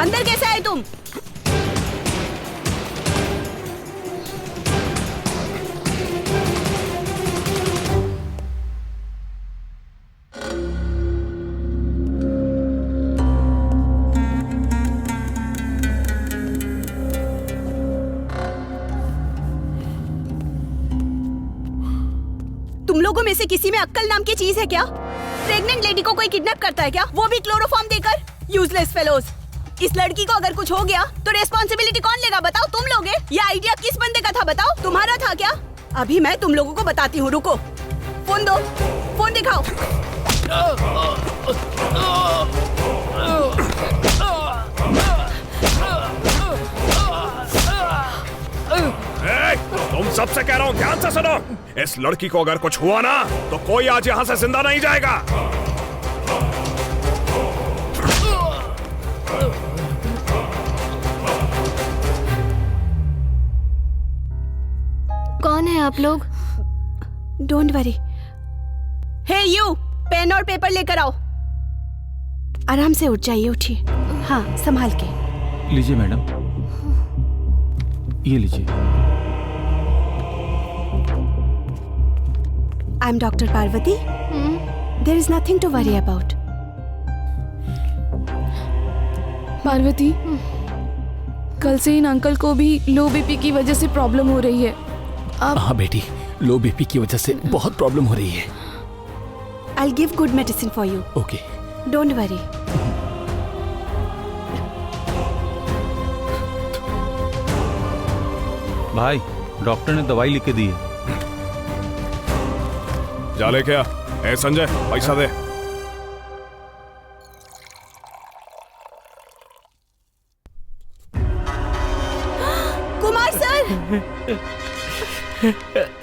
अंदर कैसे आए तुम? तुम लोगों में से किसी में अक्ल नाम की चीज है क्या? प्रेग्नेंट लेडी को कोई किडनैप करता है क्या? वो भी क्लोरोफॉर्म देकर? Useless fellows. इस लड़की को अगर कुछ हो गया तो रेस्पॉन्सिबिलिटी कौन लेगा बताओ? तुम लोगे? ये आइडिया किस बंदे का था बताओ? तुम्हारा था क्या? अभी मैं तुम लोगों को बताती हूँ, रुको। फोन दो, फोन दिखाओ। तुम सबसे कह रहा हूँ, ध्यान से सुनो। इस लड़की को अगर कुछ हुआ ना तो कोई आज यहाँ से जिंदा नहीं जाएगा। कौन है आप लोग? Don't worry. Hey you, pen और पेपर लेकर आओ। आराम से उठ जाइए, उठिए। हाँ, संभाल के। लीजिए मैडम, ये लीजिए। I am doctor Parvati. There is nothing to worry about. Parvati, कल से इन अंकल को भी लो बीपी की वजह से प्रॉब्लम हो रही है। हाँ बेटी, लो बीपी की वजह से बहुत प्रॉब्लम हो रही है। I will give good medicine for you. Okay, don't worry. भाई, डॉक्टर ने दवाई लिख के दी है। जा ले क्या? ए संजय, पैसा दे। कुमार सर,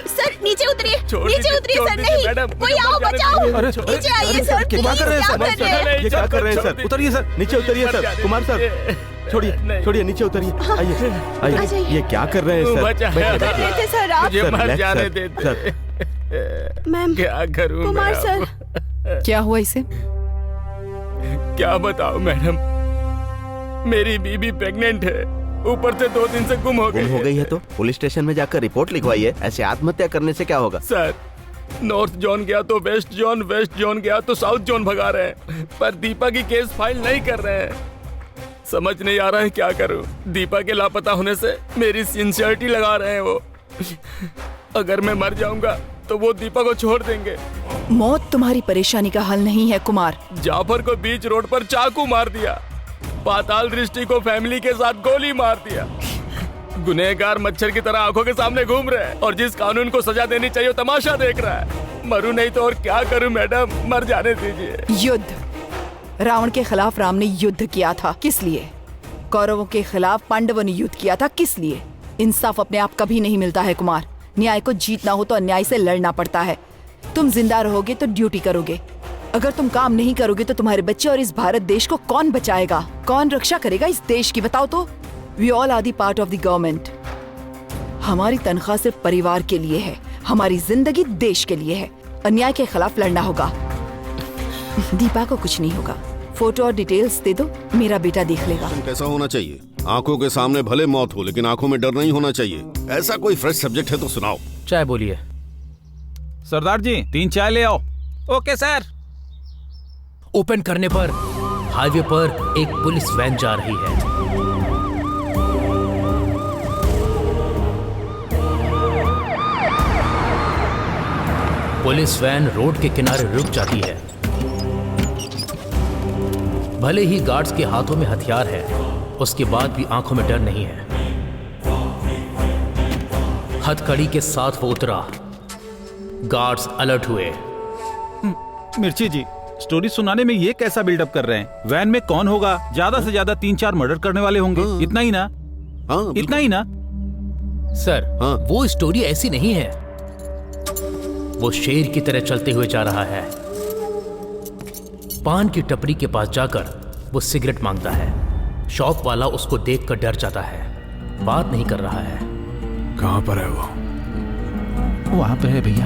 सर नीचे उतरिए, नीचे उतरिए सर। नहीं, कोई आओ, बचाओ। नीचे आइए सर, क्या कर रहे हैं सर? ये क्या कर रहे हैं सर? उतरिए सर, नीचे उतरिए सर। कुमार सर, छोड़िए छोड़िए, नीचे उतरिए। आइए आइए। ये क्या कर रहे हैं सर? बैठिए थे सर आप। Sir, relax sir. मैम, क्या करूं कुमार मैं सर। क्या हुआ इसे? क्या बताऊं मैडम, मेरी बीबी प्रेग्नेंट है, ऊपर से 2 दिन से गुम हो गई। गुम हो गई है तो पुलिस स्टेशन में जाकर रिपोर्ट लिखवाइए। ऐसे आत्महत्या करने से क्या होगा? सर, नॉर्थ जोन गया तो वेस्ट जोन, वेस्ट जोन गया तो साउथ जोन भगा रहे हैं, पर दीपा की केस फाइल नहीं कर रहे हैं। समझ नहीं आ रहा है क्या करूं। दीपा के लापता होने से मेरी सिंसियरिटी लगा रहे हैं वो। अगर मैं मर जाऊंगा तो वो दीपा को छोड़ देंगे। मौत तुम्हारी परेशानी का हल नहीं है कुमार। जाफर को बीच रोड पर चाकू मार दिया, पाताल दृष्टि को फैमिली के साथ गोली मार दिया। गुनहगार मच्छर की तरह आंखों के सामने घूम रहे हैं और जिस कानून को सजा देनी चाहिए तमाशा देख रहा है। मरूं नहीं तो और क्या करूं मैडम, मर जाने दीजिए। युद्ध, रावण के खिलाफ राम ने युद्ध किया था, किस लिए? कौरवों के खिलाफ पांडवों ने युद्ध किया था, किस लिए? इंसाफ अपने आप कभी नहीं मिलता है कुमार। न्याय को जीतना हो तो अन्याय से लड़ना पड़ता है। तुम जिंदा रहोगे तो ड्यूटी करोगे, अगर तुम काम नहीं करोगे तो तुम्हारे बच्चे और इस भारत देश को कौन बचाएगा? कौन रक्षा करेगा इस देश की, बताओ तो? We all are the part of the government. हमारी तनख्वाह सिर्फ परिवार के लिए है, हमारी जिंदगी देश के लिए है। अन्याय के खिलाफ लड़ना होगा। दीपा को कुछ नहीं होगा। फोटो और डिटेल्स दे दो, मेरा बेटा देख लेगा। कैसा होना चाहिए? आंखों के सामने भले मौत हो लेकिन आंखों में डर नहीं होना चाहिए। ऐसा कोई फ्रेश सब्जेक्ट है तो सुनाओ। चाय बोलिए। सरदार जी, 3 चाय ले आओ। Okay sir. ओपन करने पर हाईवे पर एक पुलिस वैन जा रही है। पुलिस वैन रोड के किनारे रुक जाती है। भले ही गार्ड्स के हाथों में हथियार है, उसके बाद भी आंखों में डर नहीं है। हथकड़ी के साथ वो उतरा। गार्ड्स अलर्ट हुए। मिर्ची जी, स्टोरी सुनाने में ये कैसा बिल्डअप कर रहे हैं? वैन में कौन होगा? ज्यादा से ज्यादा 3-4 मर्डर करने वाले होंगे। इतना ही ना? हाँ, इतना ही ना? सर, वो स्टोरी ऐसी नहीं है। वो शेर की तरह चलते हुए जा रहा है। पान की टपरी के पास जाकर वो सिगरेट मांगता है। शॉप वाला उसको देखकर डर जाता है, बात नहीं कर रहा है। कहां पर है वो? वहां पे है भैया।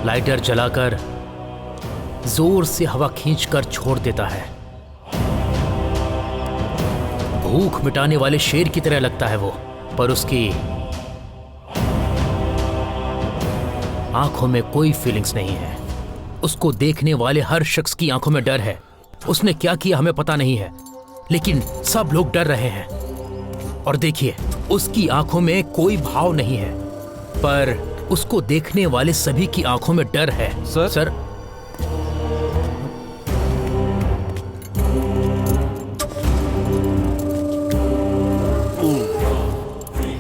लाइटर जलाकर जोर से हवा खींचकर छोड़ देता है। भूख मिटाने वाले शेर की तरह लगता है वो, पर उसकी आंखों में कोई फीलिंग्स नहीं है। उसको देखने वाले हर शख्स की आंखों में डर है। उसने क्या किया हमें पता नहीं है, लेकिन सब लोग डर रहे हैं। और देखिए, उसकी आंखों में कोई भाव नहीं है, पर उसको देखने वाले सभी की आंखों में डर है। सर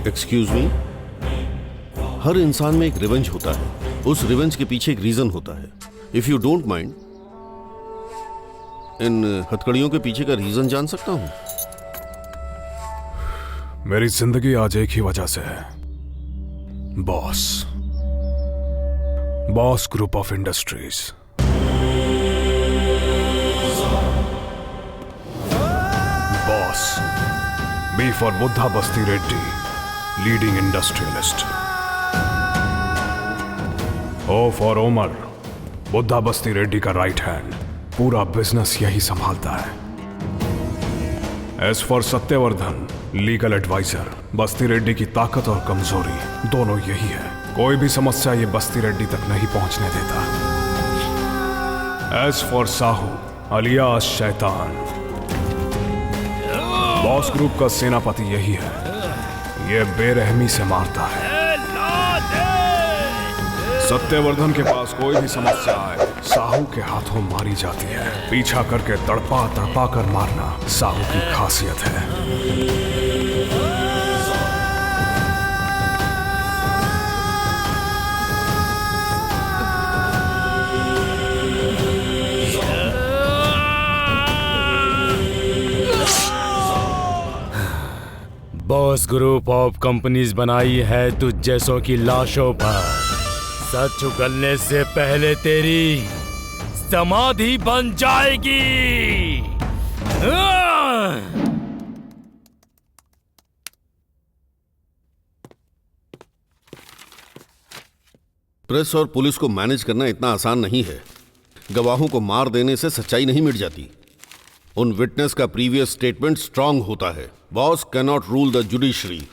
एक्सक्यूज मी, हर इंसान में एक रिवेंज होता है। उस रिवेंज के पीछे एक रीजन होता है। इफ यू डोंट माइंड, इन हथकड़ियों के पीछे का रीजन जान सकता हूं? मेरी जिंदगी आज एक ही वजह से है, boss group of industries. Boss, B for Buddha Basti Reddy, leading industrialist. O for Omar, Buddha Basti Reddy का राइट हैंड, पूरा बिजनेस यही संभालता है। एज फॉर सत्यवर्धन, लीगल एडवाइजर, बस्ती रेड्डी की ताकत और कमजोरी दोनों यही है। कोई भी समस्या ये बस्ती रेड्डी तक नहीं पहुंचने देता। एज फॉर साहू अलियास शैतान, बॉस ग्रुप का सेनापति यही है। ये बेरहमी से मारता है। सत्यवर्धन के पास कोई भी समस्या आए, साहू के हाथों मारी जाती है। पीछा करके तड़पा तड़पा कर मारना साहू की खासियत है। बॉस ग्रुप ऑफ कंपनीज बनाई है तुझ जैसों की लाशों पर। सच उगलने से पहले तेरी समाधि बन जाएगी। प्रेस और पुलिस को मैनेज करना इतना आसान नहीं है। गवाहों को मार देने से सच्चाई नहीं मिट जाती। उन विटनेस का प्रीवियस स्टेटमेंट स्ट्रांग होता है। Boss can not rule the judiciary.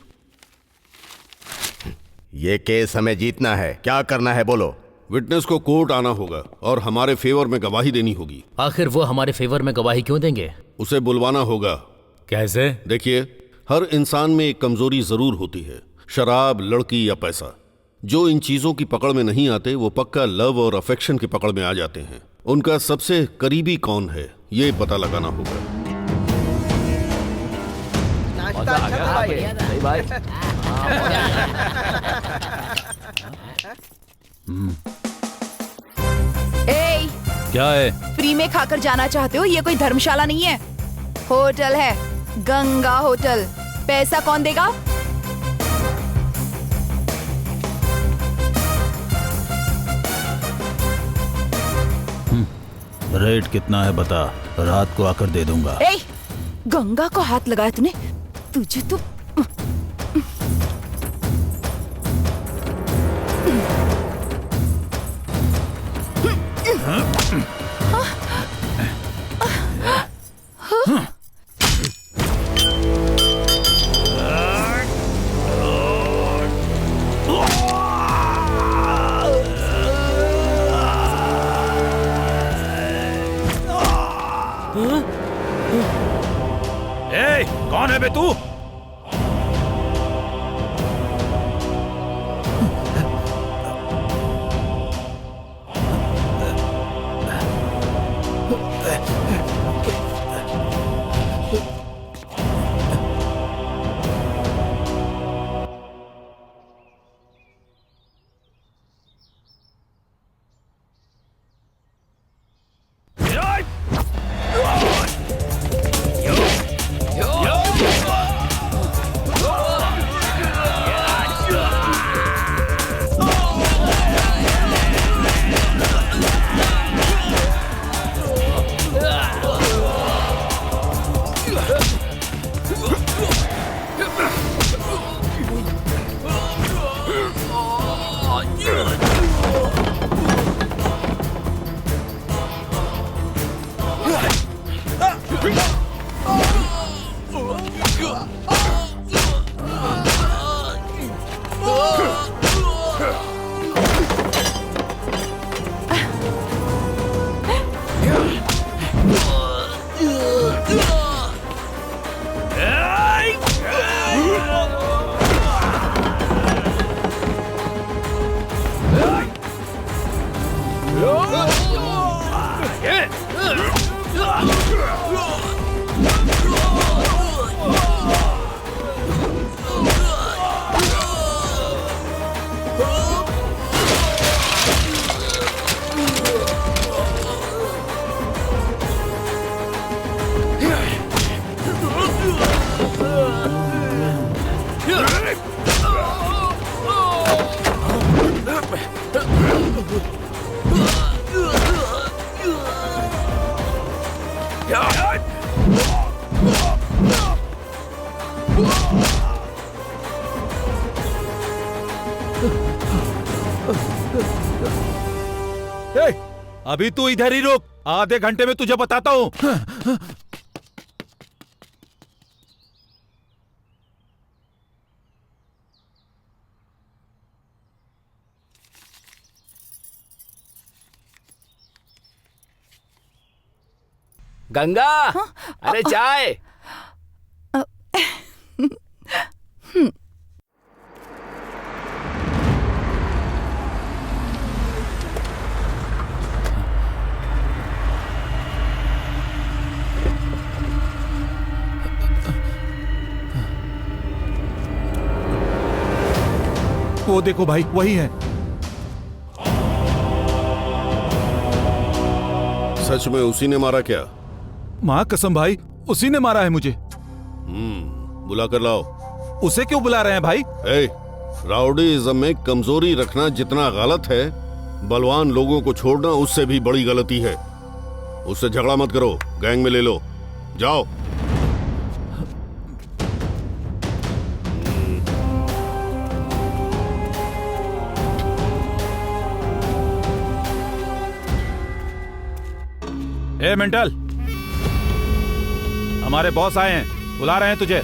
ये केस हमें जीतना है, क्या करना है बोलो? विटनेस को कोर्ट आना होगा और हमारे फेवर में गवाही देनी होगी। आखिर वो हमारे फेवर में गवाही क्यों देंगे? उसे बुलवाना होगा। कैसे? देखिए, हर इंसान में एक कमजोरी जरूर होती है, शराब, लड़की या पैसा। जो इन चीजों की पकड़ में नहीं आते वो पक्का लव और अफेक्शन की पकड़ में आ जाते हैं। उनका सबसे करीबी कौन है ये पता लगाना होगा। ए, क्या है? फ्री में खाकर जाना चाहते हो? ये कोई धर्मशाला नहीं है, होटल है, गंगा होटल। पैसा कौन देगा? रेट कितना है बता, रात को आकर दे दूंगा। ए, गंगा को हाथ लगाया तूने? तुझे तो कौन है बे तू? ए, अभी तू इधर ही रुक, आधे घंटे में तुझे बताता हूँ। गंगा, अरे चाय। वो देखो भाई, वही है। सच में उसी ने मारा क्या? माँ कसम भाई, उसी ने मारा है मुझे। बुला कर लाओ। उसे क्यों बुला रहे हैं भाई? ए, राउडीइज्म में कमजोरी रखना जितना गलत है, बलवान लोगों को छोड़ना उससे भी बड़ी गलती है। उससे झगड़ा मत करो, गैंग में ले लो। जाओ। ए मेंटल, हमारे बॉस आए हैं, बुला रहे हैं तुझे।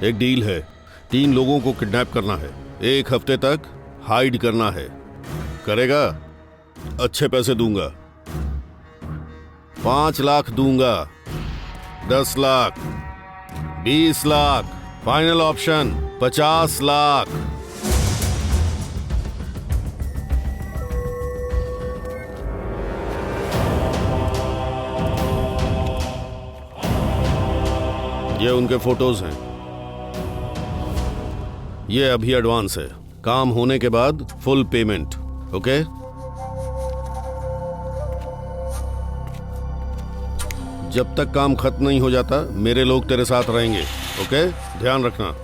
एक डील है, 3 लोगों को किडनैप करना है, 1 हफ्ते तक हाइड करना है। करेगा? अच्छे पैसे दूंगा। 5 लाख दूंगा, 10 लाख, 20 लाख, फाइनल ऑप्शन 50 लाख। ये उनके फोटोज हैं। ये अभी एडवांस है, काम होने के बाद फुल पेमेंट। ओके? जब तक काम खत्म नहीं हो जाता मेरे लोग तेरे साथ रहेंगे। ओके? ध्यान रखना।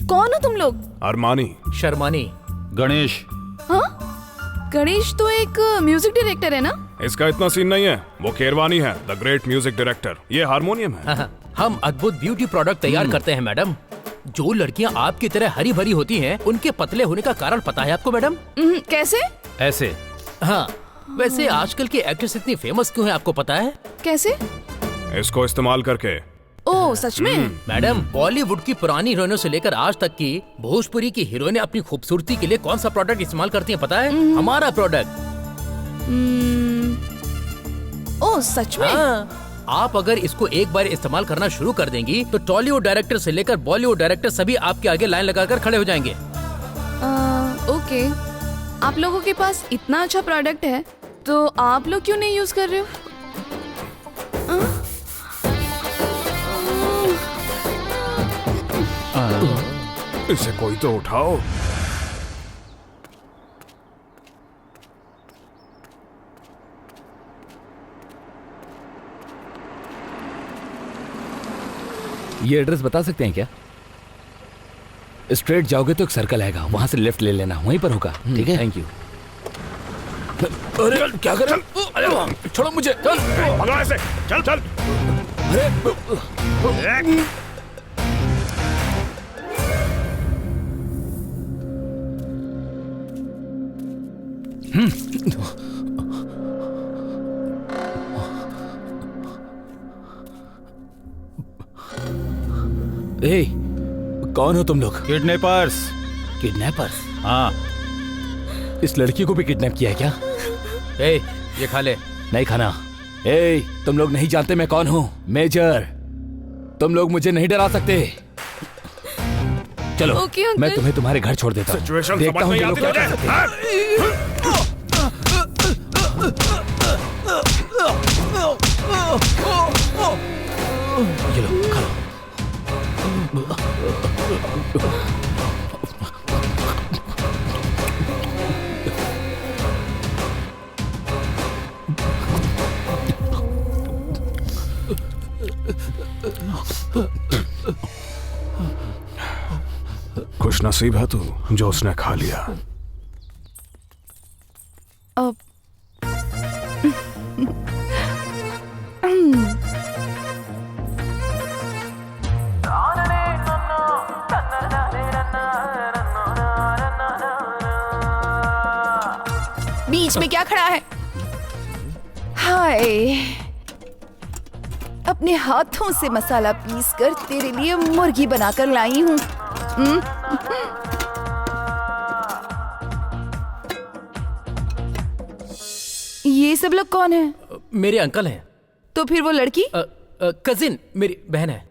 कौन हो तुम लोग? अरमानी। शर्मानी। गणेश। हाँ? गणेश तो एक म्यूजिक डायरेक्टर है ना? इसका इतना सीन नहीं है, वो केरवानी है, द ग्रेट म्यूजिक डायरेक्टर। ये हारमोनियम है। हम अद्भुत ब्यूटी प्रोडक्ट तैयार करते हैं मैडम। जो लड़कियां आपकी तरह हरी भरी होती हैं, उनके पतले होने का कारण पता है आपको मैडम? कैसे? ऐसे। हाँ, वैसे आजकल की एक्ट्रेस इतनी फेमस क्यों है आपको पता है? कैसे? इसको इस्तेमाल करके। ओह सच में? मैडम, बॉलीवुड की पुरानी हीरोइनों से लेकर आज तक की भोजपुरी की हीरोइनें अपनी खूबसूरती के लिए कौन सा प्रोडक्ट इस्तेमाल करती हैं पता है? हमारा प्रोडक्ट। ओह सच में? हाँ, आप अगर इसको एक बार इस्तेमाल करना शुरू कर देंगी तो टॉलीवुड डायरेक्टर से लेकर बॉलीवुड डायरेक्टर सभी आपके आगे लाइन लगाकर खड़े हो जाएंगे। ओके, आप लोगों के पास इतना अच्छा प्रोडक्ट है तो आप लोग क्यों नहीं यूज कर रहे हो? इसे कोई तो उठाओ। ये एड्रेस बता सकते हैं क्या? स्ट्रेट जाओगे तो एक सर्कल आएगा, वहां से लेफ्ट ले लेना, वहीं पर होगा। ठीक है, थैंक यू। अरे क्या कर रहे हो? अरे छोड़ो मुझे, चल भगा ऐसे, चल चल। ए, कौन हो तुम लोग? किडनैपर्स। किडनैपर्स? हाँ। इस लड़की को भी किडनैप किया है क्या? ए, ये खा ले। नहीं खाना। ए, तुम लोग नहीं जानते मैं कौन हूँ? मेजर। तुम लोग मुझे नहीं डरा सकते। चलो, ओके, अंकल। मैं तुम्हें तुम्हारे घर छोड़ देता हूँ। सिचुएशन देखता समझ हूँ नहीं तुम लोग आती क्या कर सकते हैं। ये लो, खा लो। खुश नसीब है तू जो उसने खा लिया। अब बीच में क्या खड़ा है? हाय, अपने हाथों से मसाला पीस कर तेरे लिए मुर्गी बनाकर लाई हूँ। ये सब लोग कौन है? मेरे अंकल हैं। तो फिर वो लड़की? कजिन, मेरी बहन है।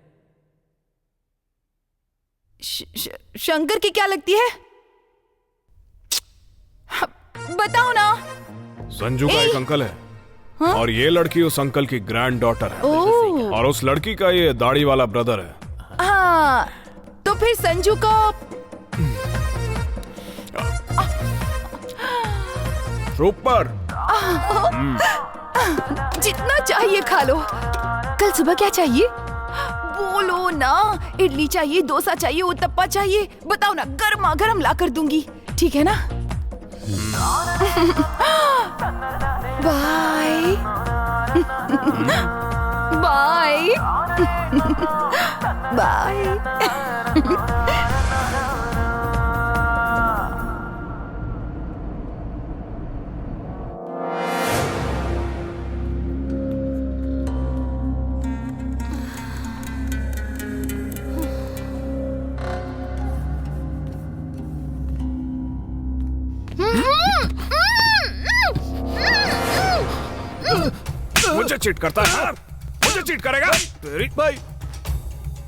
शंकर की क्या लगती है? बताओ ना। संजू का एक अंकल है। हाँ? और ये लड़की उस अंकल की ग्रैंड डॉटर है। ओह। और उस लड़की का ये दाढ़ी वाला ब्रदर है। हाँ, तो फिर संजू का सुपर। जितना चाहिए खा लो। कल सुबह क्या चाहिए? बोलो ना। इडली चाहिए, डोसा चाहिए, उत्तप्पा चाहिए, बताओ ना, गर्मा गर्म ला कर दूंगी। ठीक है ना? Bye bye bye. मुझे चीट करता है? मुझे चीट करेगा? तेरी भाई,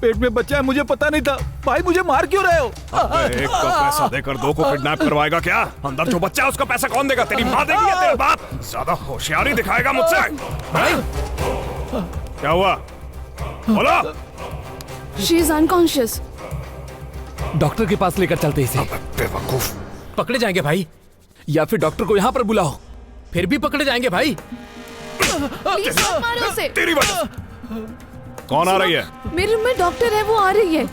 पेट में बच्चा है, मुझे पता नहीं था। भाई मुझे मार क्यों रहे हो? एक का पैसा देकर दो को किडनैप करवाएगा क्या? अंदर जो बच्चा है उसका पैसा कौन देगा? तेरी माँ देगी या तेरा बाप? ज्यादा होशियारी दिखाएगा मुझसे। क्या हुआ? बोलो। She is unconscious. डॉक्टर के पास लेकर चलते इसे। बेवकूफ। पकड़े जाएंगे भाई। या फिर डॉक्टर को यहाँ पर बुलाओ। फिर भी पकड़े जाएंगे भाई। प्लीज मत मारो उसे। तेरी वजह। कौन आ रही है? मेरे रूम में डॉक्टर है, वो आ रही है।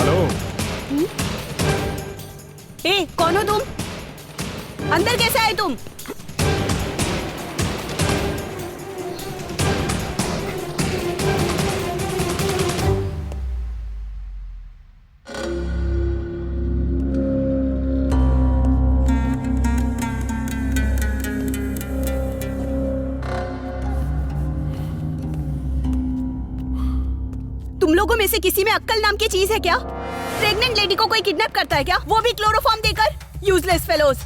हेलो। ए, कौन हो तुम? अंदर कैसे आए तुम? तुम लोगों में से किसी में अक्ल नाम की चीज है क्या? प्रेग्नेंट लेडी को कोई किडनैप करता है क्या, वो भी क्लोरोफॉर्म देकर? Useless fellows.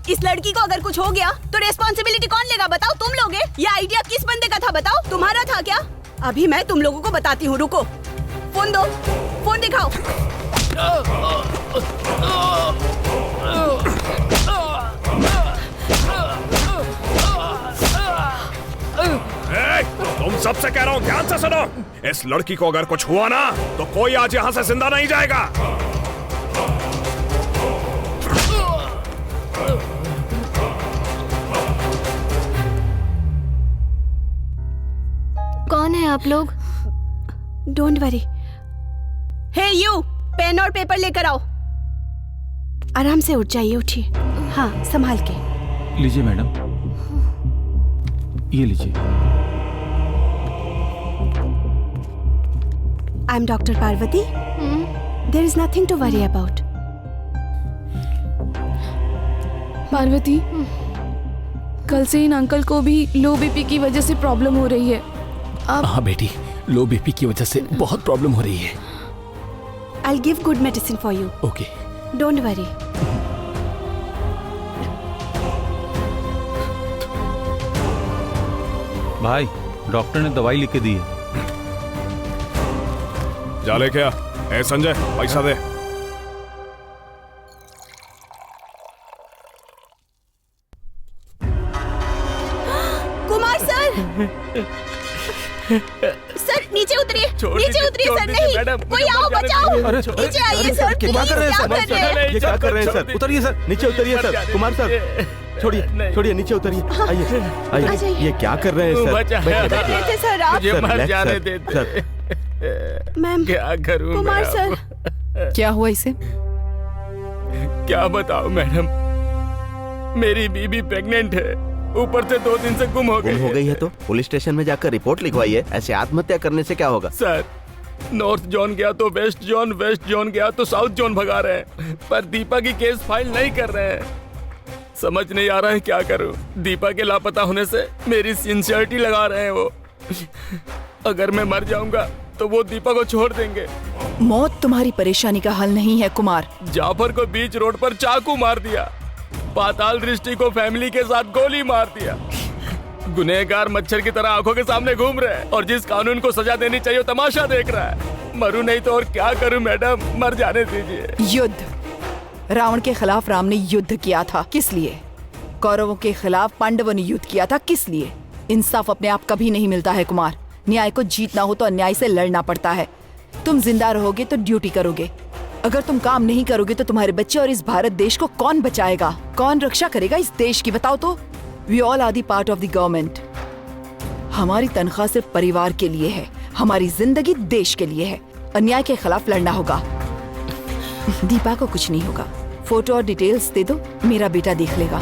इस लड़की को अगर कुछ हो गया तो रिस्पॉन्सिबिलिटी कौन लेगा बताओ? तुम लोगे? ये आइडिया किस बंदे का था बताओ? तुम्हारा था क्या? अभी मैं तुम लोगों को बताती हूँ, रुको। फोन दो, फोन दिखाओ। तुम सबसे कह रहा हूँ, ध्यान से सुनो। इस लड़की को अगर कुछ हुआ ना तो कोई आज यहाँ से जिंदा नहीं जाएगा। कौन है आप लोग? Don't worry. Hey you, pen और पेपर लेकर आओ। आराम से उठ जाइए, उठिए। हाँ, संभाल के। लीजिए मैडम, ये लीजिए। I am doctor Parvati. There is nothing to worry about. Parvati, कल से इन अंकल को भी लो बीपी की वजह से प्रॉब्लम हो रही है। अब हाँ बेटी, लो बीपी की वजह से बहुत प्रॉब्लम हो रही है। I'll give good medicine for you. Okay. Don't worry. भाई, डॉक्टर ने दवाई लिख के दी है। जा ले क्या? ए संजय, पैसा दे। कुमार सर, सर नीचे उतरिए, नीचे उतरिए सर। नहीं, कोई आओ, बचाओ। नीचे आइए सर, क्या कर रहे हैं सर? क्या कर रहे हैं? ये क्या कर रहे हैं सर? उतरिए सर, नीचे उतरिए सर। कुमार सर, छोड़िए छोड़िए, नीचे उतरिए। आइए आइए। ये क्या कर रहे हैं सर? बैठिए थे सर आप। मुझे मर relax, जाने सर, देते। सर। मैम, क्या करूं कुमार मैं सर। अब? क्या हुआ इसे? क्या बताओ मैडम, मेरी बीबी प्रेग्नेंट है, ऊपर से 2 दिन से गुम हो गई। गुम हो गई है तो पुलिस स्टेशन में जाकर रिपोर्ट लिखवाइए। ऐसे आत्महत्या करने से क्या होगा? सर, नॉर्थ जोन गया तो वेस्ट जोन, वेस्ट जोन गया तो साउथ जोन भगा रहे हैं, पर दीपा की केस फाइल नहीं कर रहे हैं। समझ नहीं आ रहा है क्या करूं। दीपा के लापता होने से मेरी सिंसियरिटी लगा रहे हैं वो। अगर मैं मर जाऊंगा तो वो दीपा को छोड़ देंगे। मौत तुम्हारी परेशानी का हल नहीं है कुमार। जाफर को बीच रोड पर चाकू मार दिया, पाताल दृष्टि को फैमिली के साथ गोली मार दिया। गुनहगार मच्छर की तरह आंखों के सामने घूम रहे हैं और जिस कानून को सजा देनी चाहिए तमाशा देख रहा है। मरूं नहीं तो और क्या करूं मैडम, मर जाने दीजिए। युद्ध। रावण के खिलाफ राम ने युद्ध किया था, किस लिए? कौरवों के खिलाफ पांडवों ने युद्ध किया था, किस लिए? इंसाफ अपने आप कभी नहीं मिलता है कुमार। न्याय को जीतना हो तो अन्याय से लड़ना पड़ता है। तुम जिंदा रहोगे तो ड्यूटी करोगे, अगर तुम काम नहीं करोगे तो तुम्हारे बच्चे और इस भारत देश को कौन बचाएगा? कौन रक्षा करेगा इस देश की, बताओ तो? We all are the part of the government. हमारी तनख्वाह सिर्फ परिवार के लिए है, हमारी जिंदगी देश के लिए है। अन्याय के खिलाफ लड़ना होगा। दीपा को कुछ नहीं होगा। फोटो और डिटेल्स दे दो, मेरा बेटा देख लेगा।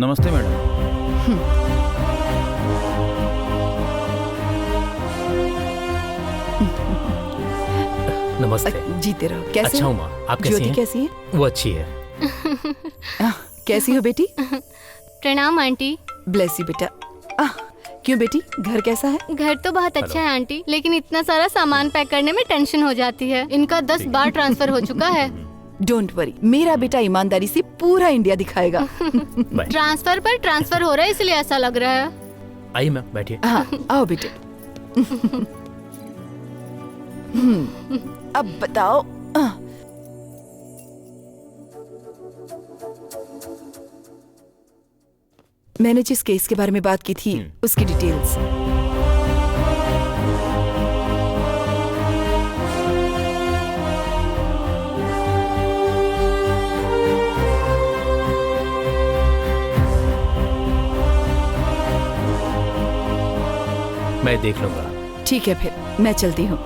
नमस्ते मैडम। नमस्ते। जीते रहो। कैसे अच्छा हो? हूँ माँ, आप कैसी ज्योति हैं? कैसी है? वो अच्छी है। कैसी हो बेटी? प्रणाम आंटी। ब्लेस यू बेटा। क्यों बेटी, घर कैसा है? घर तो बहुत अच्छा है आंटी, लेकिन इतना सारा सामान पैक करने में टेंशन हो जाती है। इनका 10 बार ट्रांसफर हो चुका है। डोंट वरी, मेरा बेटा ईमानदारी से पूरा इंडिया दिखाएगा। ट्रांसफर पर ट्रांसफर हो रहा है, इसलिए ऐसा लग रहा है। आइए मैम, बैठिए। हाँ, आओ बेटे। अब बताओ। मैंने जिस केस के बारे में बात की थी उसकी डिटेल्स। मैं देख लूंगा। ठीक है फिर मैं चलती हूँ।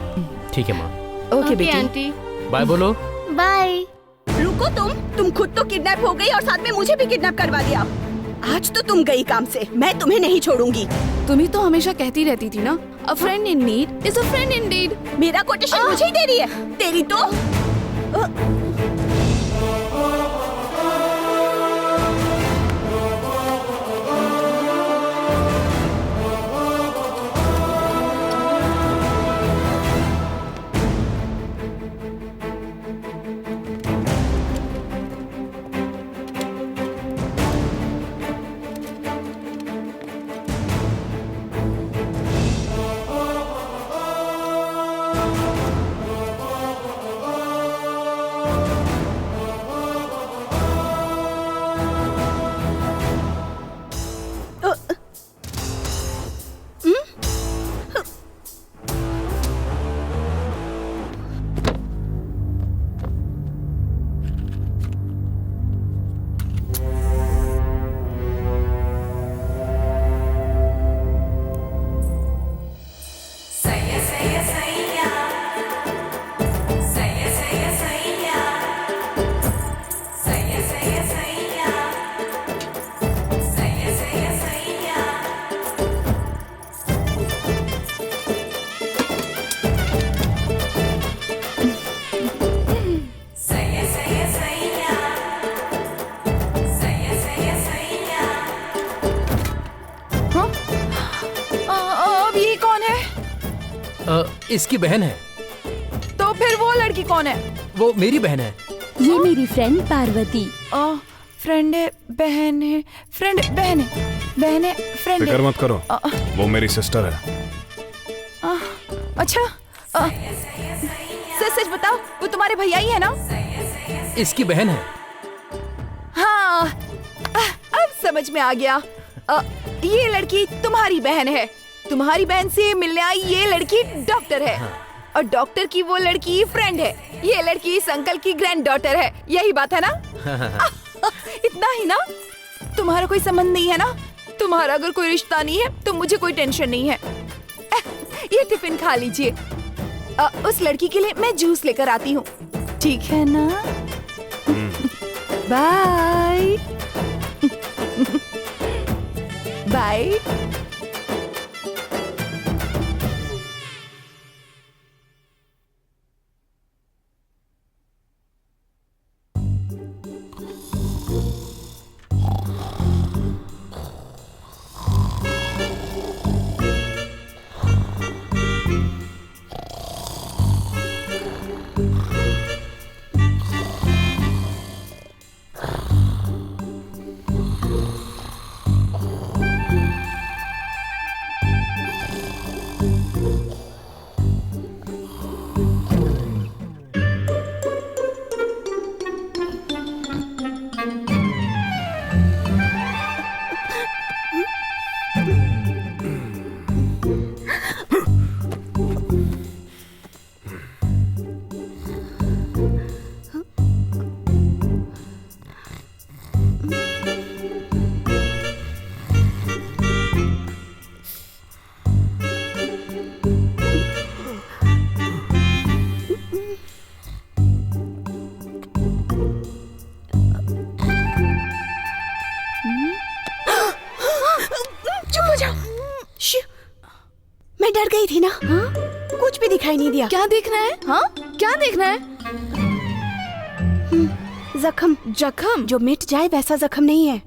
ठीक है माँ। ओके बेटी। आंटी। बाय बोलो। बाय। रुको तुम खुद तो किडनैप हो गई और साथ में मुझे भी किडनैप करवा दिया। आज तो तुम गई काम से, मैं तुम्हें नहीं छोड़ूंगी। तुम ही तो हमेशा कहती रहती थी ना, अ friend in need is a friend Indeed. मेरा कोटेशन मुझे ही दे रही है, तेरी तो इसकी बहन है। तो फिर वो लड़की कौन है? वो मेरी बहन है। ये मेरी फ्रेंड पार्वती। फ्रेंड है, बहन है, फ्रेंड बहन है, बहन है, फ्रेंड फिक्र मत करो, वो मेरी सिस्टर है। अच्छा सच बताओ, वो तुम्हारे भैया ही है ना? इसकी बहन है। हाँ अब समझ में आ गया। ये लड़की तुम्हारी बहन है। तुम्हारी बहन से मिलने आई ये लड़की डॉक्टर है। और डॉक्टर की वो लड़की फ्रेंड है। ये लड़की इस अंकल की ग्रैंड डॉटर है। यही बात है ना? इतना ही ना? तुम्हारा कोई संबंध नहीं है ना? तुम्हारा अगर कोई रिश्ता नहीं है तो मुझे कोई टेंशन नहीं है। ये टिफिन खा लीजिए। उस लड़की के लिए मैं जूस लेकर आती हूँ, ठीक है ना? Bye bye. मैं डर गई थी ना। हाँ? कुछ भी दिखाई नहीं दिया। क्या देखना है? हाँ क्या देखना है? जख्म। जख्म जो मिट जाए वैसा जख्म नहीं है।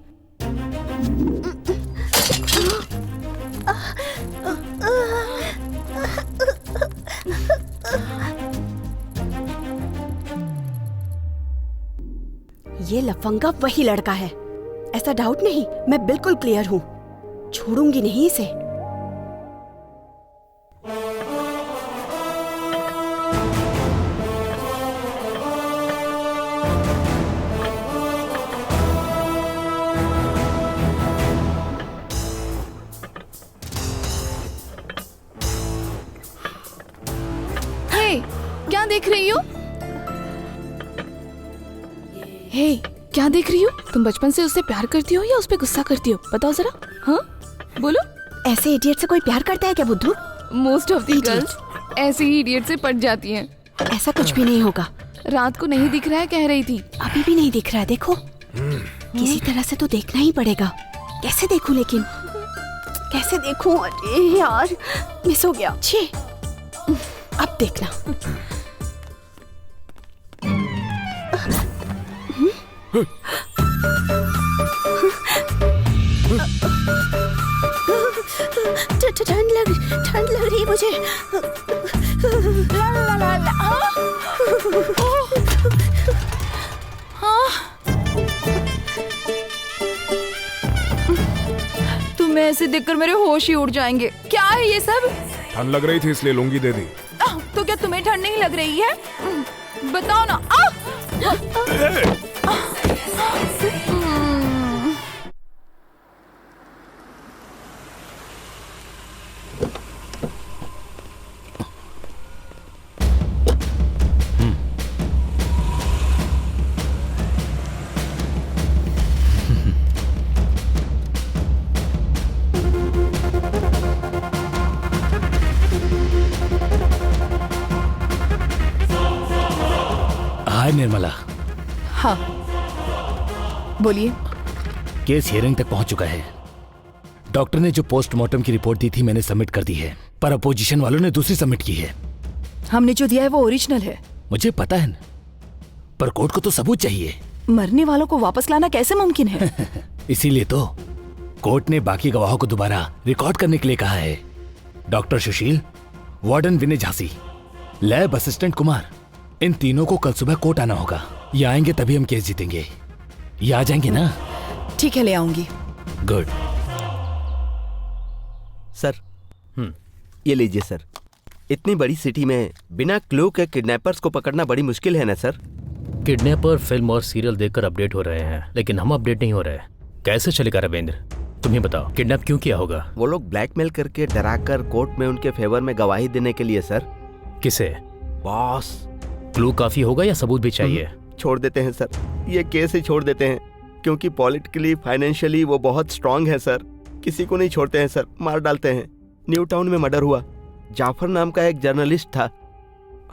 ये लफंगा वही लड़का है, ऐसा डाउट नहीं। मैं बिल्कुल क्लियर हूँ, छोड़ूंगी नहीं इसे। क्या देख रही हो? हे, क्या देख रही हो? तुम बचपन से उससे प्यार करती हो या उस पे गुस्सा करती हो? बताओ जरा। हाँ बोलो। ऐसे इडियट से कोई प्यार करता है क्या बुद्धू? मोस्ट ऑफ द गर्ल्स ऐसे ही इडियट से पट जाती हैं। ऐसा कुछ भी नहीं होगा। रात को नहीं दिख रहा है कह रही थी। अभी भी नहीं दिख रहा है, देखो। किसी तरह से तो देखना ही पड़ेगा। कैसे देखूं लेकिन? कैसे देखूं? अरे यार, मिस हो गया। छी, अब देखना। ठंड लग रही है मुझे। ला ला ला ला। तुम्हें ऐसे देखकर मेरे होश ही उड़ जाएंगे। क्या है ये सब? ठंड लग रही थी इसलिए लुंगी दे दी। तो क्या तुम्हें ठंड नहीं लग रही है? बताओ ना। हाय निर्मला। हाँ, बोलिए। केस हियरिंग तक पहुंच चुका है। डॉक्टर ने जो पोस्टमार्टम की रिपोर्ट दी थी मैंने सबमिट कर दी है, पर अपोजिशन वालों ने दूसरी सबमिट की है। हमने जो दिया है वो ओरिजिनल है। मुझे पता है न, पर कोर्ट को तो सबूत चाहिए। मरने वालों को वापस लाना कैसे मुमकिन है? इसीलिए तो कोर्ट ने बाकी गवाहों को दोबारा रिकॉर्ड करने के लिए कहा है। डॉक्टर सुशील, वार्डन विनय झांसी, लैब असिस्टेंट कुमार, इन तीनों को कल सुबह कोर्ट आना होगा। ये आएंगे तभी हम केस जीतेंगे। ये आ जाएंगे ना? ठीक है, ले आऊंगी। गुड। सर, ये लीजिए सर। इतनी बड़ी सिटी में बिना क्लू के किडनैपर्स को पकड़ना बड़ी मुश्किल है ना सर? किडनैपर फिल्म और सीरियल देखकर अपडेट हो रहे हैं, लेकिन हम अपडेट नहीं हो रहे। कैसे चलेगा रविंद्र? तुम ही बताओ, किडनैप क्यों किया होगा? वो लोग ब्लैकमेल करके डराकर कोर्ट में उनके फेवर में गवाही देने के लिए सर। किसे? बॉस। क्लू काफी होगा या सबूत भी चाहिए? छोड़ देते हैं सर, ये केस ही छोड़ देते हैं, क्योंकि पॉलिटिकली फाइनेंशियली वो बहुत स्ट्रांग है सर। किसी को नहीं छोड़ते हैं सर, मार डालते हैं। न्यू टाउन में मर्डर हुआ, जाफर नाम का एक जर्नलिस्ट था।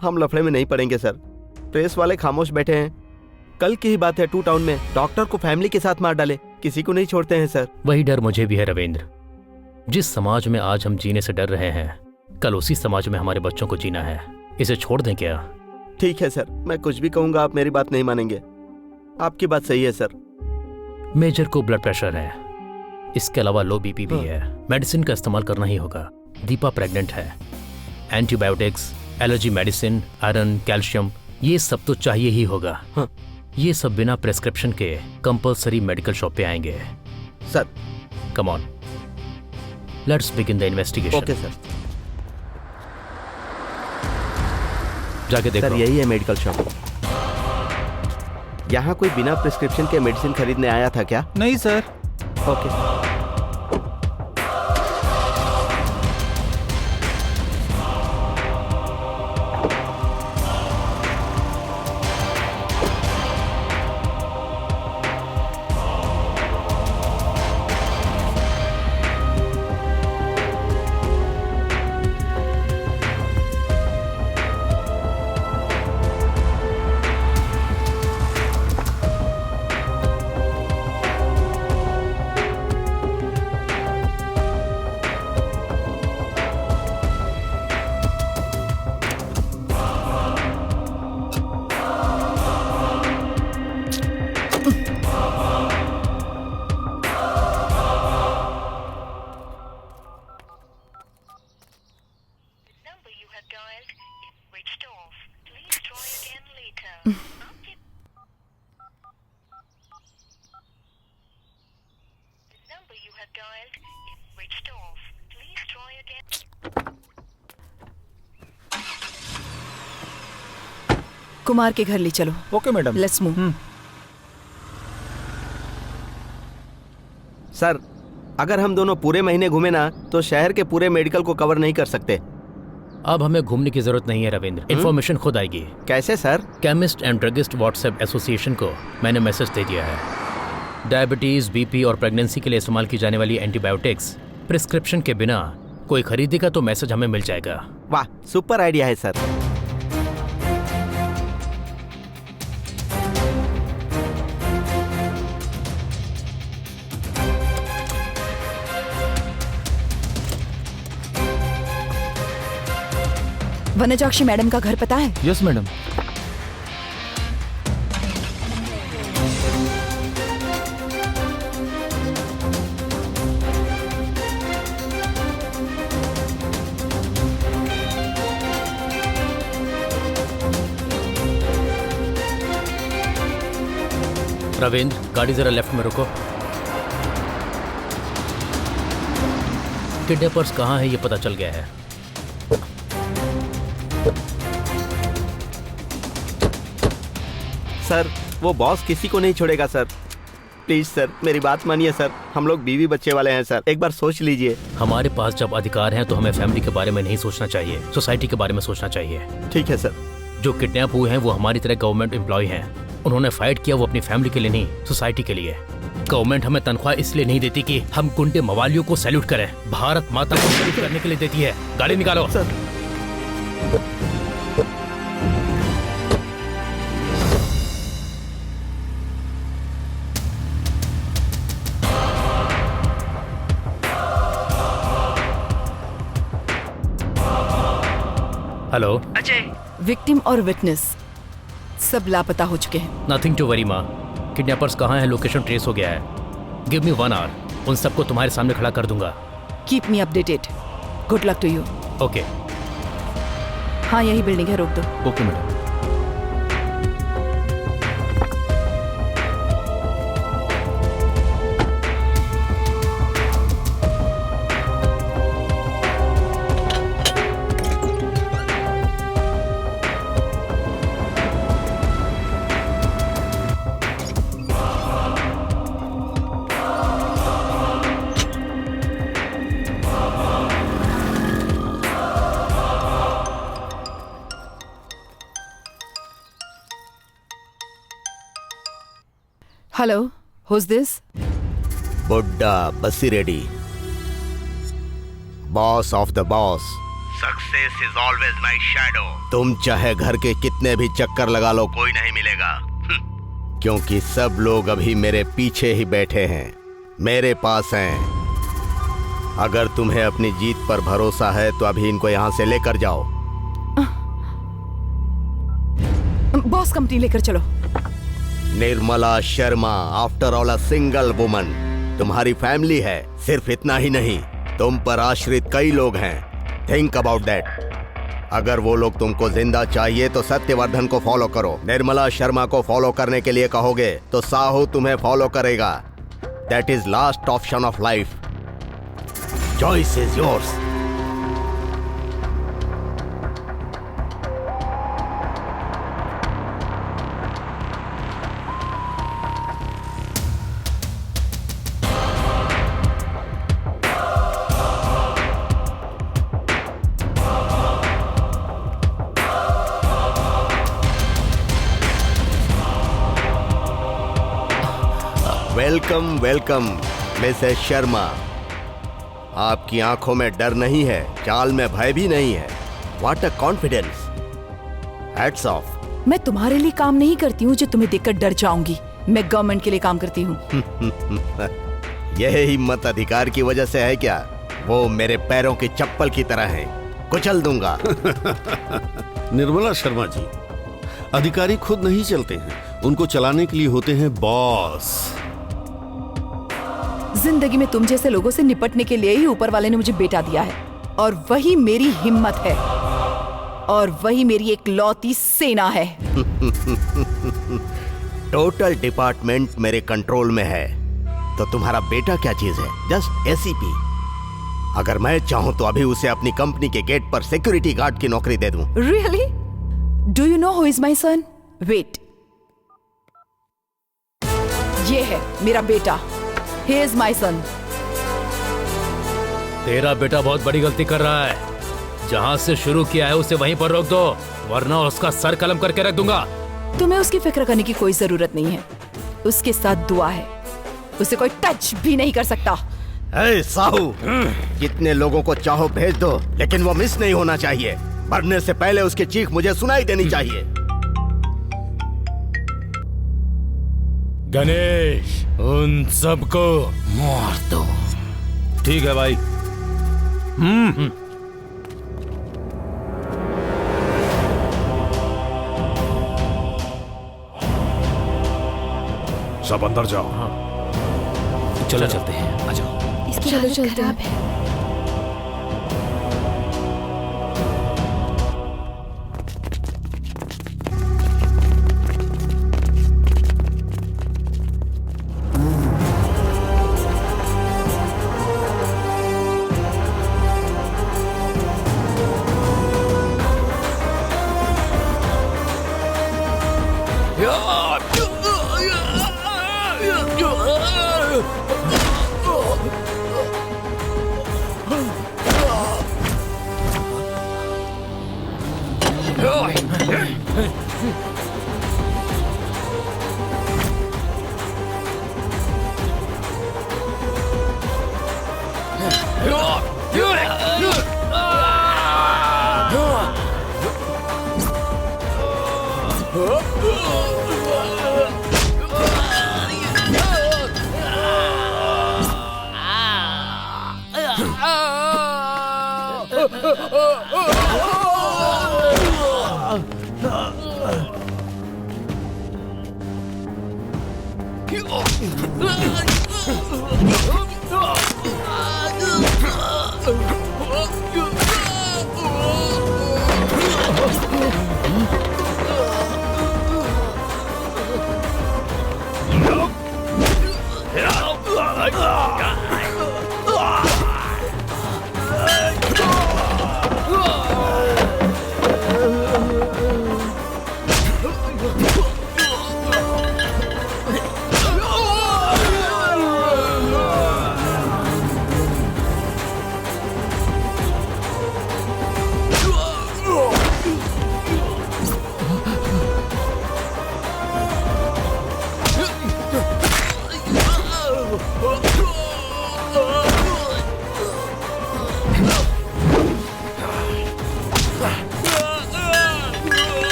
हम लफड़े में नहीं पड़ेंगे सर, प्रेस वाले खामोश बैठे हैं। कल की ही बात है, 2 टाउन में डॉक्टर को फैमिली के साथ मार डाले। किसी को नहीं छोड़ते हैं सर। वही डर मुझे भी है रविंद्र। जिस समाज में आज हम जीने से डर रहे हैं, कल उसी समाज में हमारे बच्चों को जीना है। इसे छोड़ दें क्या? ठीक है सर, मैं कुछ भी कहूंगा आप मेरी बात नहीं मानेंगे। आपकी बात सही है सर। मेजर को ब्लड प्रेशर है, इसके अलावा लो बीपी भी है। मेडिसिन का इस्तेमाल करना ही होगा। दीपा प्रेग्नेंट है। Antibiotics, allergy medicine, iron, calcium, ये सब तो चाहिए ही होगा। ये सब बिना प्रेस्क्रिप्शन के कंपल्सरी मेडिकल शॉप पे आएंगे sir. Come on, let's begin the investigation. Okay sir. जाके देखो। सर, यही है मेडिकल शॉप। यहाँ कोई बिना प्रिस्क्रिप्शन के मेडिसिन खरीदने आया था क्या? नहीं सर। ओके। कुमार के घर ले चलो। Okay madam. Let's move. Sir, अगर हम दोनों पूरे महीने घूमे ना तो शहर के पूरे मेडिकल को कवर नहीं कर सकते। अब हमें घूमने की जरूरत नहीं है रविंद्र, इन्फॉर्मेशन खुद आएगी। कैसे sir? Chemist and druggist WhatsApp association को मैंने मैसेज दे दिया है। डायबिटीज, बीपी और प्रेगनेंसी के लिए इस्तेमाल की जाने वाली एंटीबायोटिक्स प्रिस्क्रिप्शन के बिना कोई खरीदेगा तो मैसेज हमें मिल जाएगा। वाह, सुपर आइडिया है सर। वनजाक्षी मैडम का घर पता है? Yes madam. रविंद्र, गाड़ी जरा लेफ्ट में रुको। किडनैपर्स कहाँ है ये पता चल गया है। सर, वो बॉस किसी को नहीं छोड़ेगा सर। प्लीज सर, मेरी बात मानिए सर। हम लोग बीवी बच्चे वाले हैं सर, एक बार सोच लीजिए। हमारे पास जब अधिकार हैं तो हमें फैमिली के बारे में नहीं सोचना चाहिए, सोसाइटी के बारे में सोचना चाहिए। ठीक है सर। जो किडनैप हुए हैं वो हमारी तरह गवर्नमेंट एम्प्लॉय हैं। उन्होंने फाइट किया वो अपनी फैमिली के लिए नहीं, सोसाइटी के लिए। गवर्नमेंट हमें तनख्वाह इसलिए नहीं देती कि हम गुंडे मवालियों को सैल्यूट करें, भारत माता को सैल्यूट करने के लिए देती है। गाड़ी निकालो सर। हेलो अजय। विक्टिम और विटनेस सब लापता हो चुके हैं। नथिंग टू वरी माँ, किडनैपर्स कहाँ हैं लोकेशन ट्रेस हो गया है। गिव मी 1 आवर, उन सबको तुम्हारे सामने खड़ा कर दूंगा। Keep me updated. Good luck to you. Okay. हाँ, यही बिल्डिंग है, रोक दो। Okay madam. Hello, who's this? बुड्ढा Basi Reddy, boss of the boss. Success is always my shadow. तुम चाहे घर के कितने भी चक्कर लगा लो, कोई नहीं मिलेगा। क्योंकि सब लोग अभी मेरे पीछे ही बैठे हैं, मेरे पास हैं। अगर तुम्हें अपनी जीत पर भरोसा है तो अभी इनको यहाँ से लेकर जाओ। बॉस, कंपनी लेकर चलो। Nirmala Sharma, after all a single woman. तुम्हारी फैमिली है, सिर्फ इतना ही नहीं, तुम पर आश्रित कई लोग हैं। Think about that. अगर वो लोग तुमको जिंदा चाहिए तो सत्यवर्धन को फॉलो करो। निर्मला शर्मा को फॉलो करने के लिए कहोगे तो साहू तुम्हें फॉलो करेगा। That is last option of life. Choice is yours. Welcome welcome Mrs Sharma. आपकी आंखों में डर नहीं है, चाल में भय भी नहीं है। What a confidence. Hats off. मैं तुम्हारे लिए काम नहीं करती हूँ जो तुम्हें देखकर डर जाऊंगी। मैं गवर्नमेंट के लिए काम करती हूँ। यह हिम्मत अधिकार की वजह से है क्या? वो मेरे पैरों की चप्पल की तरह है, कुचल दूंगा। निर्मला शर्मा जी, अधिकारी खुद नहीं चलते हैं, उनको चलाने के लिए होते हैं बॉस। जिंदगी में तुम जैसे लोगों से निपटने के लिए ही ऊपर वाले ने मुझे बेटा दिया है, और वही मेरी हिम्मत है, और वही मेरी एक लौती सेना है। टोटल डिपार्टमेंट मेरे कंट्रोल में है, तो तुम्हारा बेटा क्या चीज है? Just ACP. अगर मैं चाहूं तो अभी उसे अपनी कंपनी के गेट पर सिक्योरिटी गार्ड की नौकरी दे दूं। Really? Do you know who is my son? Wait. ये है मेरा बेटा। He is my son. तेरा बेटा बहुत बड़ी गलती कर रहा है। जहाँ से शुरू किया है उसे वहीं पर रोक दो, वरना उसका सर कलम करके रख दूंगा। तुम्हें उसकी फिक्र करने की कोई जरूरत नहीं है। उसके साथ दुआ है, उसे कोई टच भी नहीं कर सकता। ए साहू, कितने लोगों को चाहो भेज दो, लेकिन वो मिस नहीं होना चाहिए। मरने से पहले उसकी चीख मुझे सुनाई देनी चाहिए। गणेश, उन सबको मार दो। ठीक है भाई। सब अंदर जाओ। चलो चलते हैं, आ जाओ। इसकी हालत खराब है।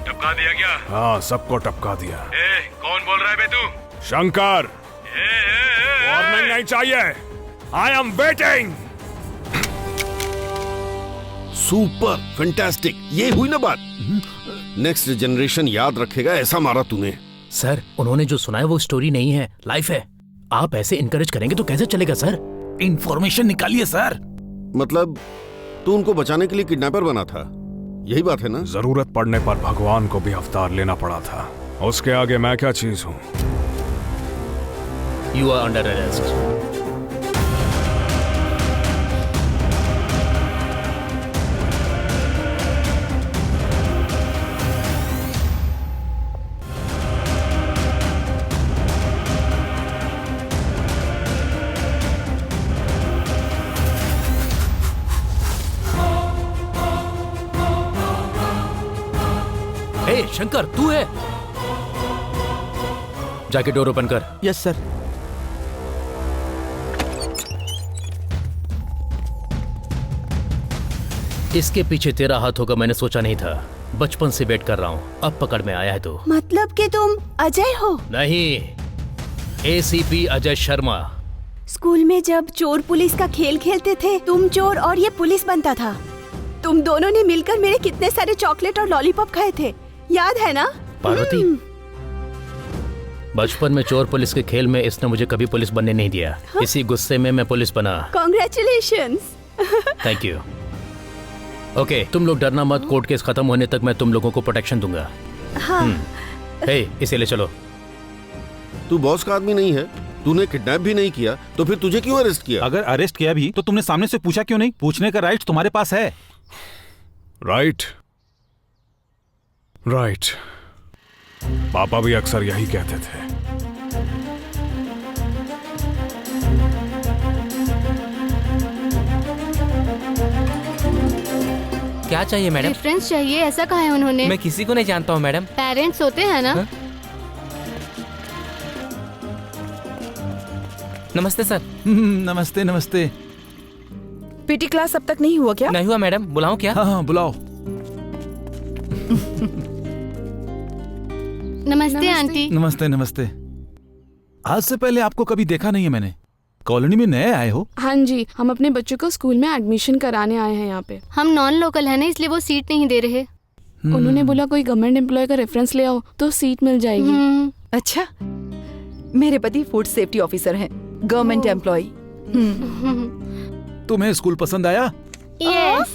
टपका दिया क्या? हाँ, सबको टपका दिया। कौन बोल रहा है बे तू? शंकर, वार्निंग नहीं चाहिए। I am waiting. Super, fantastic, ये हुई ना बात। नेक्स्ट जनरेशन याद रखेगा ऐसा मारा तूने। सर, उन्होंने जो सुना है वो स्टोरी नहीं है, लाइफ है। आप ऐसे इनकरेज करेंगे तो कैसे चलेगा सर? इंफॉर्मेशन निकालिए सर। मतलब तू उनको बचाने के लिए किडनैपर बना था, यही बात है ना? जरूरत पड़ने पर भगवान को भी अवतार लेना पड़ा था। उसके आगे मैं क्या चीज हूँ? You are under arrest. Shankar, तू है? जाके डोर ओपन कर। Yes sir. इसके पीछे तेरा हाथ होगा मैंने सोचा नहीं था। बचपन से वेट कर रहा हूँ, अब पकड़ में आया है तो। मतलब कि तुम अजय हो? नहीं, एसीपी अजय शर्मा। स्कूल में जब चोर पुलिस का खेल खेलते थे, तुम चोर और ये पुलिस बनता था। तुम दोनों ने मिलकर मेरे कितने सारे चॉकलेट और लॉलीपॉप खाए थे, याद है ना? पार्वती, बचपन में चोर पुलिस के खेल में इसने मुझे कभी पुलिस बनने नहीं दिया। इसी गुस्से में मैं पुलिस बना। Congratulations! Thank you. ओके, तुम लोग डरना मत, कोर्ट केस खत्म होने तक मैं तुम लोगों को प्रोटेक्शन दूंगा। हाँ। हे, इसे ले चलो। तू बॉस का आदमी नहीं है, तूने किडनैप भी नहीं किया, तो फिर तुझे क्यों अरेस्ट किया? अगर अरेस्ट किया भी तो तुमने सामने से पूछा क्यों नहीं? पूछने का राइट तुम्हारे पास है। Right, right. पापा भी अक्सर यही कहते थे। क्या चाहिए मैडम? रेफरेंस चाहिए, ऐसा कहा है उन्होंने। मैं किसी को नहीं जानता हूँ मैडम। पेरेंट्स होते हैं ना? हा? नमस्ते सर। नमस्ते नमस्ते। पीटी क्लास अब तक नहीं हुआ क्या? नहीं हुआ मैडम, बुलाऊं क्या? हाँ बुलाओ। नमस्ते आंटी। नमस्ते नमस्ते। आज से पहले आपको कभी देखा नहीं है मैंने। कॉलोनी में नए आए हो? हाँ जी, हम अपने बच्चों को स्कूल में एडमिशन कराने आए हैं यहाँ पे। हम नॉन लोकल है ना, इसलिए वो सीट नहीं दे रहे। उन्होंने बोला कोई गवर्नमेंट एम्प्लॉय का रेफरेंस ले आओ तो सीट मिल जाएगी। अच्छा, मेरे पति फूड सेफ्टी ऑफिसर हैं, गवर्नमेंट एम्प्लॉय। तुम्हें स्कूल पसंद आया? यस।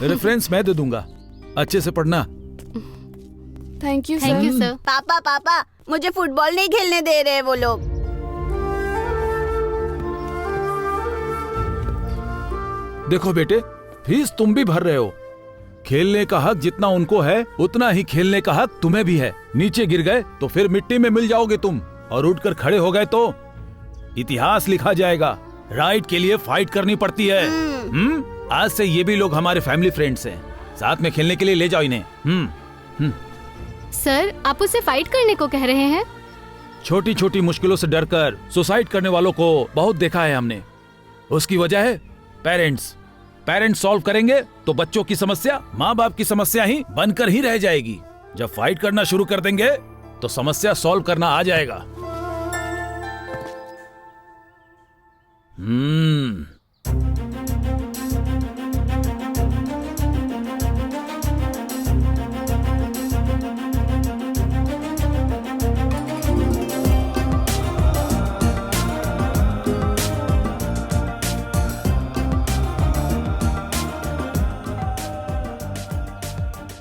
रेफरेंस मैं दे दूंगा, अच्छे से पढ़ना। Thank you sir. पापा पापा, मुझे फुटबॉल नहीं खेलने दे रहे वो लोग। देखो बेटे, फीस तुम भी भर रहे हो। खेलने का हक जितना उनको है उतना ही खेलने का हक तुम्हें भी है। नीचे गिर गए तो फिर मिट्टी में मिल जाओगे तुम, और उठकर खड़े हो गए तो इतिहास लिखा जाएगा। राइट के लिए फाइट करनी पड़ती है। आज से ये भी लोग हमारे फैमिली फ्रेंड्स हैं। साथ में खेलने के लिए ले जाओ इन्हें। सर, आप उससे फाइट करने को कह रहे हैं? छोटी छोटी मुश्किलों से डरकर सुसाइड करने वालों को बहुत देखा है हमने। उसकी वजह है पेरेंट्स। पेरेंट्स सॉल्व करेंगे तो बच्चों की समस्या माँ बाप की समस्या ही बनकर ही रह जाएगी। जब फाइट करना शुरू कर देंगे तो समस्या सॉल्व करना आ जाएगा।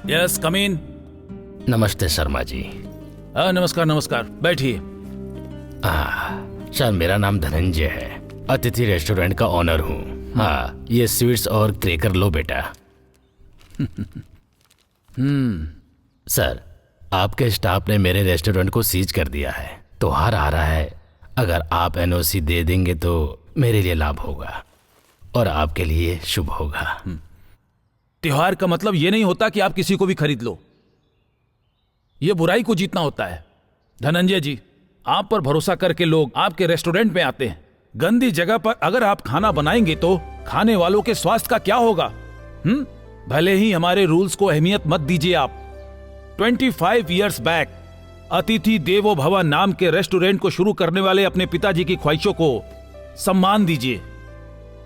यस, कम इन। नमस्ते शर्मा जी। नमस्कार नमस्कार, बैठिए। सर, मेरा नाम धनंजय है, अतिथि रेस्टोरेंट का ऑनर हूँ। हाँ, ये स्वीट्स और क्रैकर लो बेटा। सर, आपके स्टाफ ने मेरे रेस्टोरेंट को सीज कर दिया है। त्योहार आ रहा है, अगर आप एनओसी दे देंगे तो मेरे लिए लाभ होगा और आपके लिए शुभ होगा। त्योहार का मतलब ये नहीं होता कि आप किसी को भी खरीद लो। ये बुराई को जीतना होता है। धनंजय जी, आप पर भरोसा करके लोग आपके रेस्टोरेंट में आते हैं। गंदी जगह पर अगर आप खाना बनाएंगे तो खाने वालों के स्वास्थ्य का क्या होगा? भले ही हमारे रूल्स को अहमियत मत दीजिए आप। 25 इयर्स बैक अतिथि देवो भव नाम के रेस्टोरेंट को शुरू करने वाले अपने पिताजी की ख्वाहिशों को सम्मान दीजिए।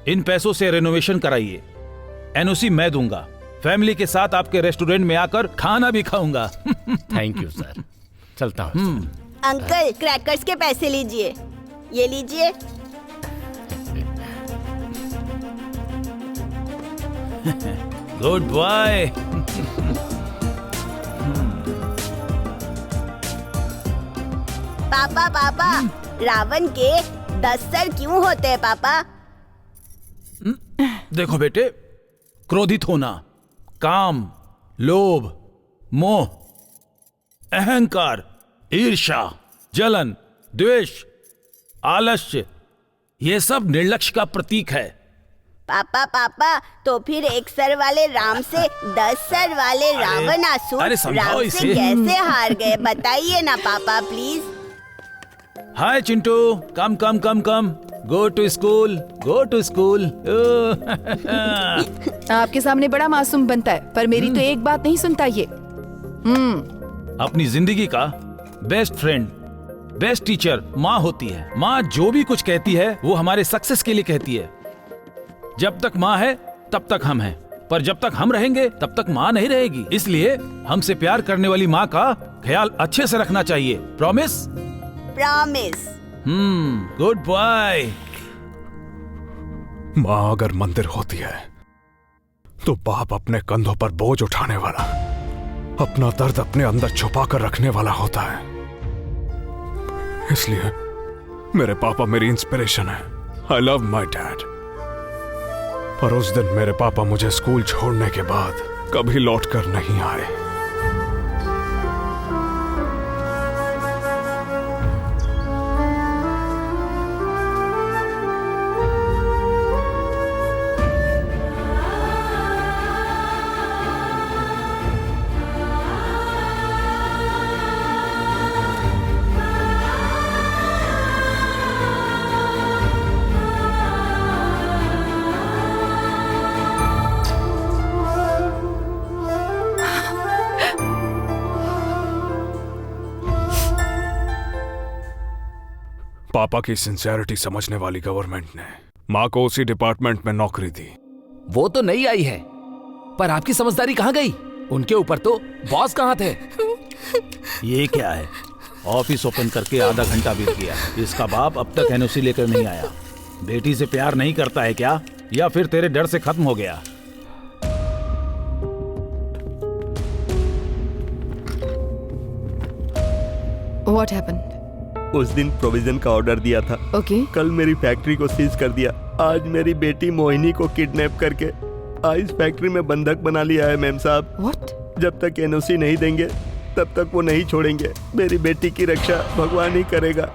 इन पैसों से रेनोवेशन कराइए। एनओसी मैं दूंगा। फैमिली के साथ आपके रेस्टोरेंट में आकर खाना भी खाऊंगा। थैंक यू सर, चलता हूँ। अंकल, क्रैकर्स के पैसे लीजिए। ये लीजिए। Good boy. पापा पापा, रावण के 10 सर क्यों होते हैं पापा? देखो बेटे, क्रोधित होना, काम, लोभ, मोह, अहंकार, ईर्ष्या, जलन, द्वेष, आलस्य, ये सब निर्लक्ष्य का प्रतीक है। पापा पापा, तो फिर 1 सर वाले राम से 10 सर वाले रावणासुर राम से कैसे हार गए? बताइए ना पापा please. Hi Chintu, come come come come, go to school, go to school. आपके सामने बड़ा मासूम बनता है, पर मेरी तो एक बात नहीं सुनता ये। अपनी जिंदगी का बेस्ट फ्रेंड, बेस्ट टीचर माँ होती है। माँ जो भी कुछ कहती है वो हमारे सक्सेस के लिए कहती है। जब तक माँ है तब तक हम हैं, पर जब तक हम रहेंगे तब तक माँ नहीं रहेगी। इसलिए हमसे प्यार करने वाली माँ का ख्याल अच्छे से रखना चाहिए। प्रॉमिस? प्रॉमिस। Good boy. माँ अगर मंदिर होती है तो बाप अपने कंधों पर बोझ उठाने वाला, अपना दर्द अपने अंदर छुपा कर रखने वाला होता है। इसलिए मेरे पापा मेरी इंस्पिरेशन है। I love my dad. पर उस दिन मेरे पापा मुझे स्कूल छोड़ने के बाद कभी लौट कर नहीं आए। पापा की सिंसियरिटी समझने वाली गवर्नमेंट ने माँ को उसी डिपार्टमेंट में नौकरी दी। वो तो नहीं आई है, पर आपकी समझदारी कहाँ गई? उनके ऊपर तो बॉस कहाँ थे? ये क्या है? ऑफिस ओपन करके आधा घंटा बीत गया, इसका बाप अब तक एनओसी लेकर नहीं आया। बेटी से प्यार नहीं करता है क्या, या फिर तेरे डर से खत्म हो गया? What happened? उस दिन प्रोविजन का ऑर्डर दिया था। कल मेरी फैक्ट्री को सीज कर दिया। आज मेरी बेटी मोहिनी को किडनैप करके आइस फैक्ट्री में बंधक बना लिया है मैम साहब। What? जब तक एनओसी नहीं देंगे तब तक वो नहीं छोड़ेंगे। मेरी बेटी की रक्षा भगवान ही करेगा।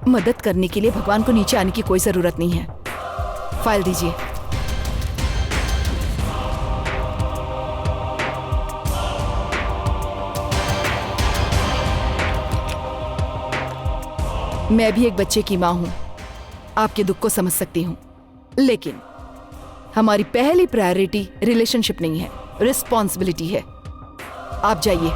मदद करने के लिए भगवान को नीचे आने की कोई जरूरत नहीं है। फाइल दीजिए। मैं भी एक बच्चे की माँ हूं, आपके दुख को समझ सकती हूं, लेकिन हमारी पहली प्रायोरिटी रिलेशनशिप नहीं है, रिस्पॉन्सिबिलिटी है। आप जाइए।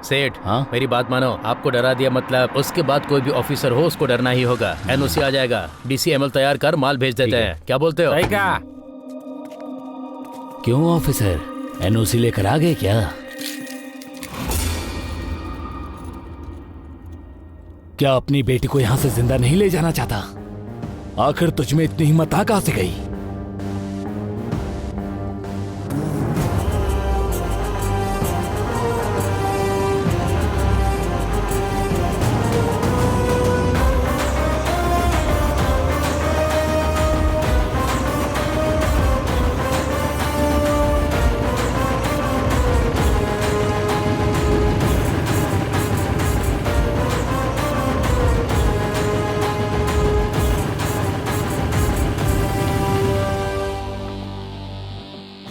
सेठ, हाँ मेरी बात मानो, आपको डरा दिया मतलब उसके बाद कोई भी ऑफिसर हो उसको डरना ही होगा। एनओसी आ जाएगा, डीसीएमएल तैयार कर, माल भेज देते हैं। क्या बोलते हो? क्यों ऑफिसर, एनओसी लेकर आ गए क्या? क्या अपनी बेटी को यहां से जिंदा नहीं ले जाना चाहता? आखिर तुझमें इतनी हिम्मत आ कहां से गई?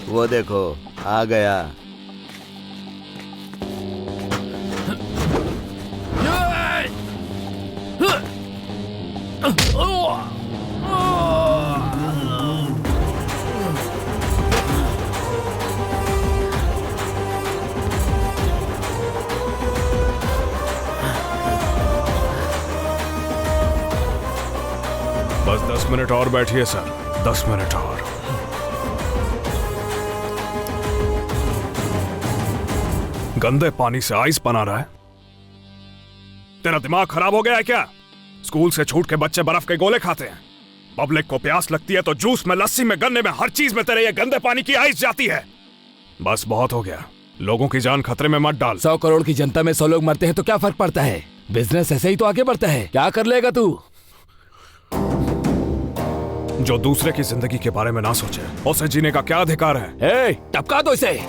वो देखो आ गया। बस 10 मिनट और बैठिए सर, 10 मिनट और। गंदे पानी से आइस बना रहा है? तेरा दिमाग खराब हो गया है क्या? स्कूल से छूट के बच्चे बर्फ के गोले खाते हैं। पब्लिक को प्यास लगती है तो जूस में, लस्सी में, गन्ने में, हर चीज में तेरे ये गंदे पानी की आइस जाती है। बस बहुत हो गया, लोगों की जान खतरे में मत डाल। 100 करोड़ की जनता में 100 लोग मरते हैं तो क्या फर्क पड़ता है? बिजनेस ऐसे ही तो आगे बढ़ता है। क्या कर लेगा तू? जो दूसरे की जिंदगी के बारे में ना सोचे उसे जीने का क्या अधिकार है? टपका दो इसे।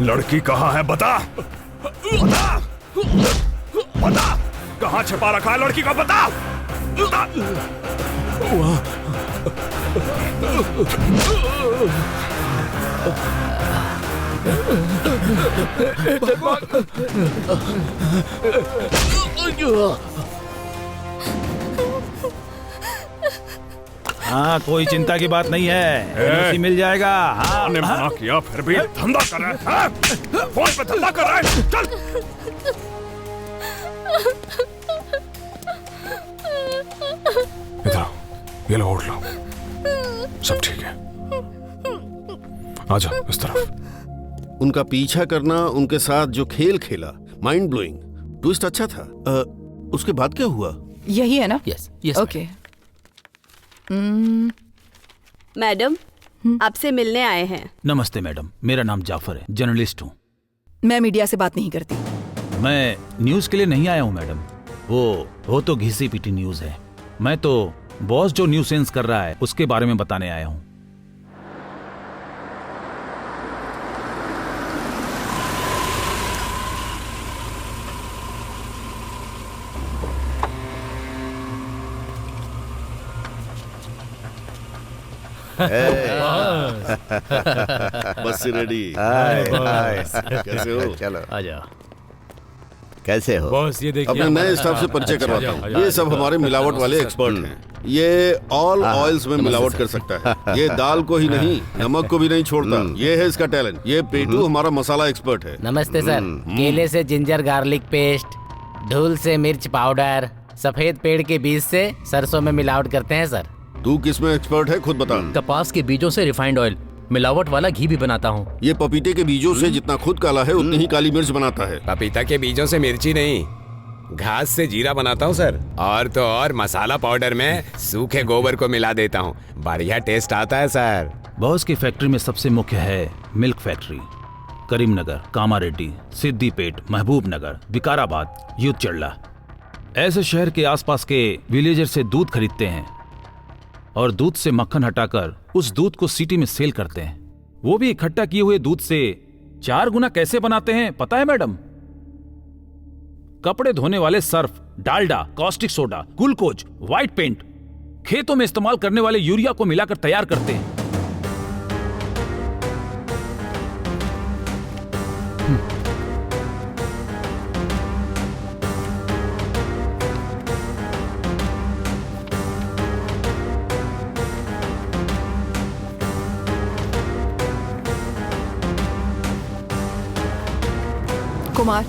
लड़की कहाँ है? बता बता बता, कहाँ छिपा रखा है लड़की को? बता, बता। हाँ, कोई चिंता की बात नहीं है, एनओसी मिल जाएगा। हाँ, ने मना किया फिर भी धंधा कर रहा है, हाँ? फोन पे धंधा कर रहा है। चल इधर आओ, ये लो, ओढ़ लो, सब ठीक है। आजा इस तरफ। उनका पीछा करना, उनके साथ जो खेल खेला, माइंड ब्लोइंग, ट्विस्ट अच्छा था। उसके बाद क्या हुआ? यही है ना? Yes yes. ओके। मैडम, आपसे मिलने आए हैं। नमस्ते मैडम, मेरा नाम जाफर है, जर्नलिस्ट हूँ। मैं मीडिया से बात नहीं करती। मैं न्यूज के लिए नहीं आया हूँ मैडम, वो तो घिसी पीटी न्यूज है। मैं तो बॉस जो न्यूज सेंस कर रहा है उसके बारे में बताने आया हूँ। बस रेडी। कैसे हो? चलो आजा। कैसे हो? बॉस ये देखिए, अपने नए स्टाफ से परिचय करवाता हूँ। ये सब हमारे मिलावट वाले एक्सपर्ट हैं। ये ऑल ऑयल्स में मिलावट कर सकता है। ये दाल को ही नहीं, नमक को भी नहीं छोड़ता। ये है इसका टैलेंट। ये पेटू हमारा मसाला एक्सपर्ट है। नमस्ते सर। केले से जिंजर गार्लिक पेस्ट, धूल से मिर्च पाउडर, सफेद पेड़ के बीज से सरसों में मिलावट करते हैं सर। तू किसमें एक्सपर्ट है खुद बता। कपास के बीजों से रिफाइंड ऑयल, मिलावट वाला घी भी बनाता हूँ। ये पपीते के बीजों से जितना खुद काला है उतनी ही काली मिर्च बनाता है। पपीता के बीजों से मिर्ची नहीं, घास से जीरा बनाता हूँ सर। और तो और मसाला पाउडर में सूखे गोबर को मिला देता हूँ, बढ़िया टेस्ट आता है सर। बॉस की फैक्ट्री में सबसे मुख्य है मिल्क फैक्ट्री। करीमनगर, कामारेड्डी, सिद्दीपेट, महबूब नगर, विकाराबाद, यूथ चल्ला, ऐसे शहर के आसपास के विलेजर से दूध खरीदते हैं और दूध से मक्खन हटाकर उस दूध को सिटी में सेल करते हैं। वो भी इकट्ठा किए हुए दूध से 4 गुना कैसे बनाते हैं पता है मैडम? कपड़े धोने वाले Surf, Dalda, caustic soda, glucose, white paint, खेतों में इस्तेमाल करने वाले यूरिया को मिलाकर तैयार करते हैं। कुमार,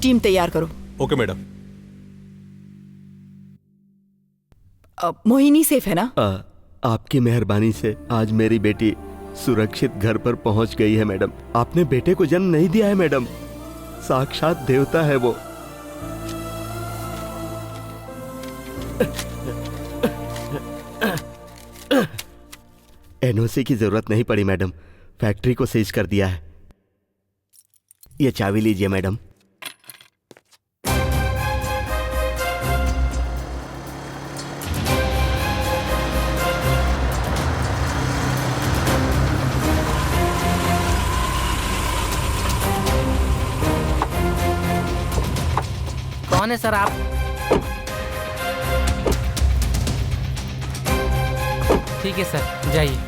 टीम तैयार करो। Okay madam. मोहिनी सेफ है ना? आपकी मेहरबानी से आज मेरी बेटी सुरक्षित घर पर पहुंच गई है मैडम। आपने बेटे को जन्म नहीं दिया है मैडम, साक्षात देवता है वो। एनओसी की जरूरत नहीं पड़ी मैडम, फैक्ट्री को सीज कर दिया है। ये चाबी लीजिए मैडम। कौन है सर आप? ठीक है सर, जाइए।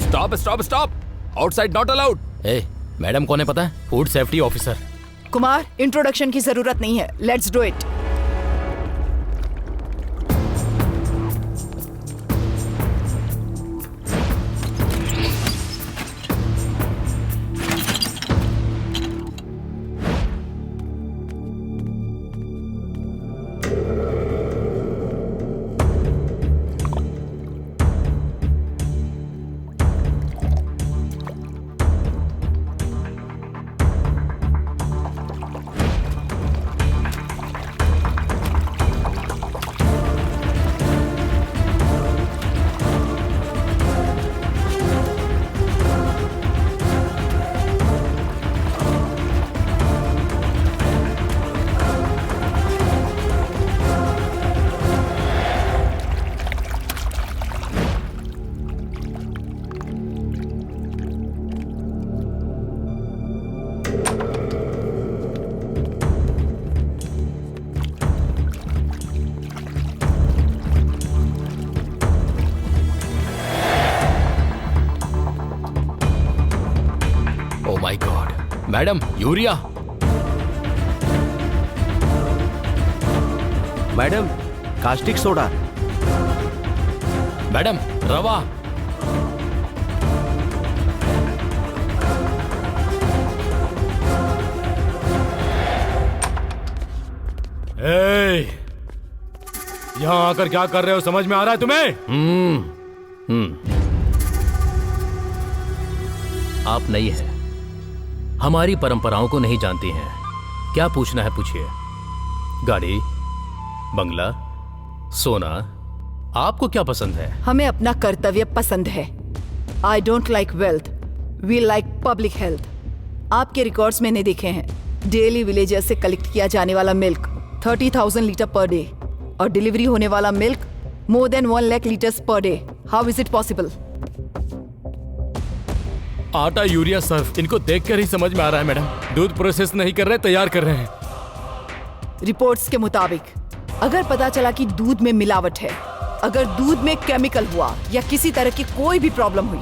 Stop stop stop, outside not allowed. A, madam कौन है पता है? Food safety officer. Kumar, introduction की जरूरत नहीं है, let's do it. My God, madam urea. Madam caustic soda. Madam रवा। यहाँ आकर क्या कर रहे हो, समझ में आ रहा है तुम्हें? आप नई है, हमारी परंपराओं को नहीं जानती हैं। क्या पूछना है पूछिए। गाड़ी, बंगला, सोना, आपको क्या पसंद है? हमें अपना कर्तव्य पसंद है। I don't like wealth, we like public health. आपके रिकॉर्ड्स मैंने देखे हैं। डेली विलेजर्स से कलेक्ट किया जाने वाला मिल्क 30,000 लीटर पर डे और डिलीवरी होने वाला milk more than 1 lakh litres per day. How is it possible? आटा, यूरिया, सर्फ, इनको देखकर ही समझ में आ रहा है मैडम। दूध प्रोसेस नहीं कर रहे, तैयार कर रहे हैं। रिपोर्ट्स के मुताबिक अगर पता चला कि दूध में मिलावट है, अगर दूध में केमिकल हुआ या किसी तरह की कोई भी प्रॉब्लम हुई,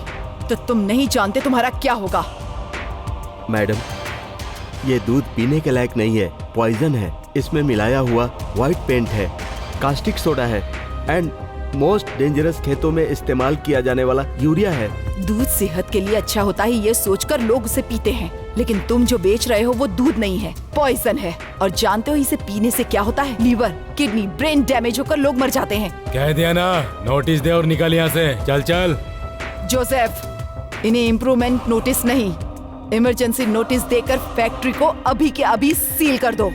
तो तुम नहीं जानते तुम्हारा क्या होगा। मैडम, ये दूध पीने के लायक नहीं है, पॉइजन है। इसमें मिलाया हुआ व्हाइट पेंट है, कास्टिक सोडा है एंड मोस्ट डेंजरस खेतों में इस्तेमाल किया जाने वाला यूरिया है। दूध सेहत के लिए अच्छा होता है ये सोचकर लोग उसे पीते हैं, लेकिन तुम जो बेच रहे हो वो दूध नहीं है, पॉइजन है। और जानते हो इसे पीने से क्या होता है? लीवर, किडनी, ब्रेन डैमेज होकर लोग मर जाते हैं। कह दिया ना, नोटिस दे और निकल यहाँ से। चल चल। जोसेफ, इन्हें इम्प्रूवमेंट नोटिस नहीं, इमरजेंसी नोटिस देकर फैक्ट्री को अभी के अभी सील कर दो।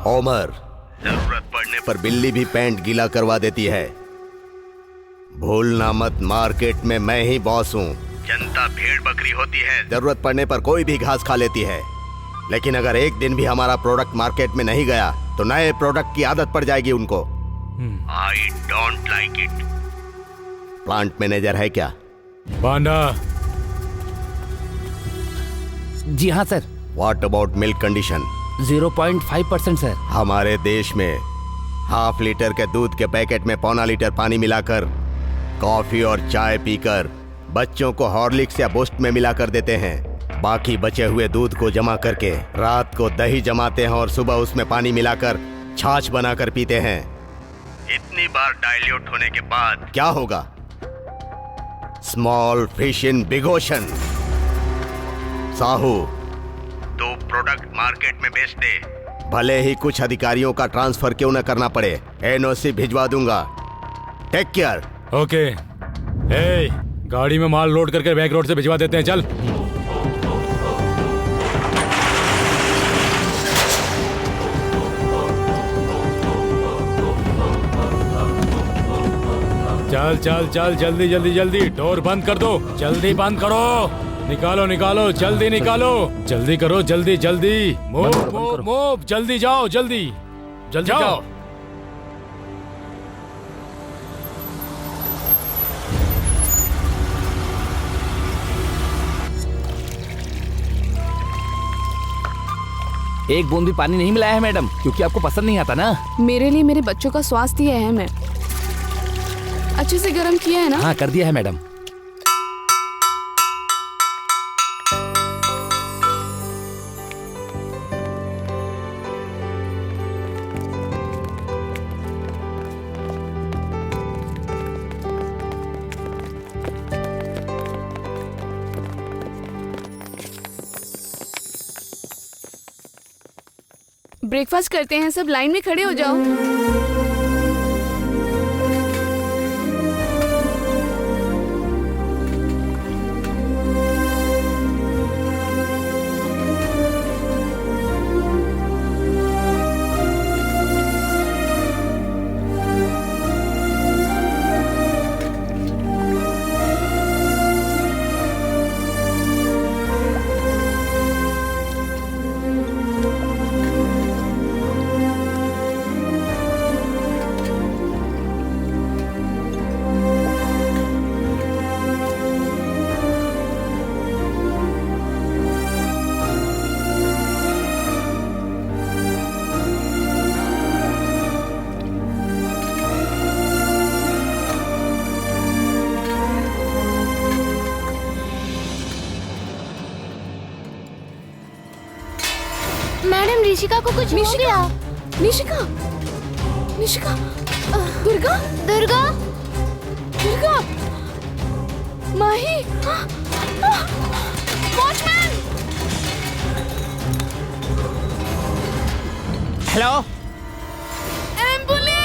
होमर, जरूरत पड़ने पर बिल्ली भी पैंट गीला करवा देती है। भूलना मत, मार्केट में मैं ही बॉस हूँ। जनता भेड़ बकरी होती है, जरूरत पड़ने पर कोई भी घास खा लेती है। लेकिन अगर एक दिन भी हमारा प्रोडक्ट मार्केट में नहीं गया तो नए प्रोडक्ट की आदत पड़ जाएगी उनको। आई don't like it. Plant manager है क्या? बांडा। जी हाँ sir. What about milk condition? 0.5% sir. हमारे देश में हाफ लीटर के दूध के पैकेट में 1.25 लीटर पानी मिलाकर कॉफी और चाय पीकर बच्चों को हॉर्लिक्स या बूस्ट में मिलाकर देते हैं। बाकी बचे हुए दूध को जमा करके रात को दही जमाते हैं और सुबह उसमें पानी मिलाकर छाछ बनाकर पीते हैं। इतनी बार डाइल्यूट होने के बाद क्या होगा? Small fish in big ocean. Sahu, तो प्रोडक्ट मार्केट में बेच दे, भले ही कुछ अधिकारियों का ट्रांसफर क्यों न करना पड़े। एनओसी भिजवा दूंगा। Take care. ओके। ए, गाड़ी में माल लोड करके बैक रोड से भिजवा देते हैं। चल। चल चल चल, जल्दी जल्दी जल्दी, डोर बंद कर दो, जल्दी बंद करो। निकालो निकालो, जल्दी निकालो, जल्दी करो, जल्दी जल्दी। मूव मूव मूव, जल्दी जाओ, जल्दी जल्दी जाओ। एक बूंद भी पानी नहीं मिलाया है मैडम, क्योंकि आपको पसंद नहीं आता ना। मेरे लिए मेरे बच्चों का स्वास्थ्य ही अहम है। अच्छे से गर्म किया है ना? हाँ कर दिया है मैडम। ब्रेकफास्ट करते हैं, सब लाइन में खड़े हो जाओ। मैडम ऋषिका को कुछ हो गया। Nishika, Nishika, Durga, Durga, Durga, Mahi, watchman. Hello, ambulance.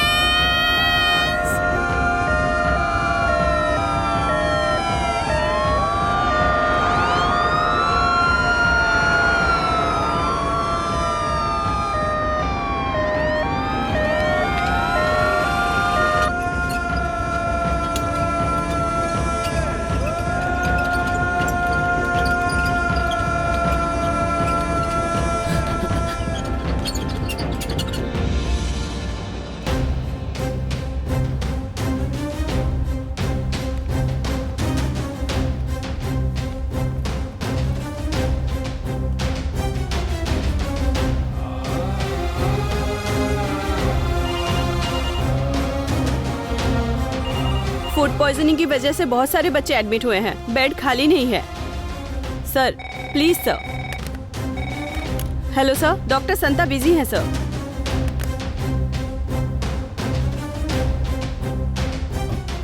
Food poisoning की वजह से बहुत सारे बच्चे एडमिट हुए हैं। बेड खाली नहीं है। Sir please sir. Hello sir, doctor Santa busy हैं सर।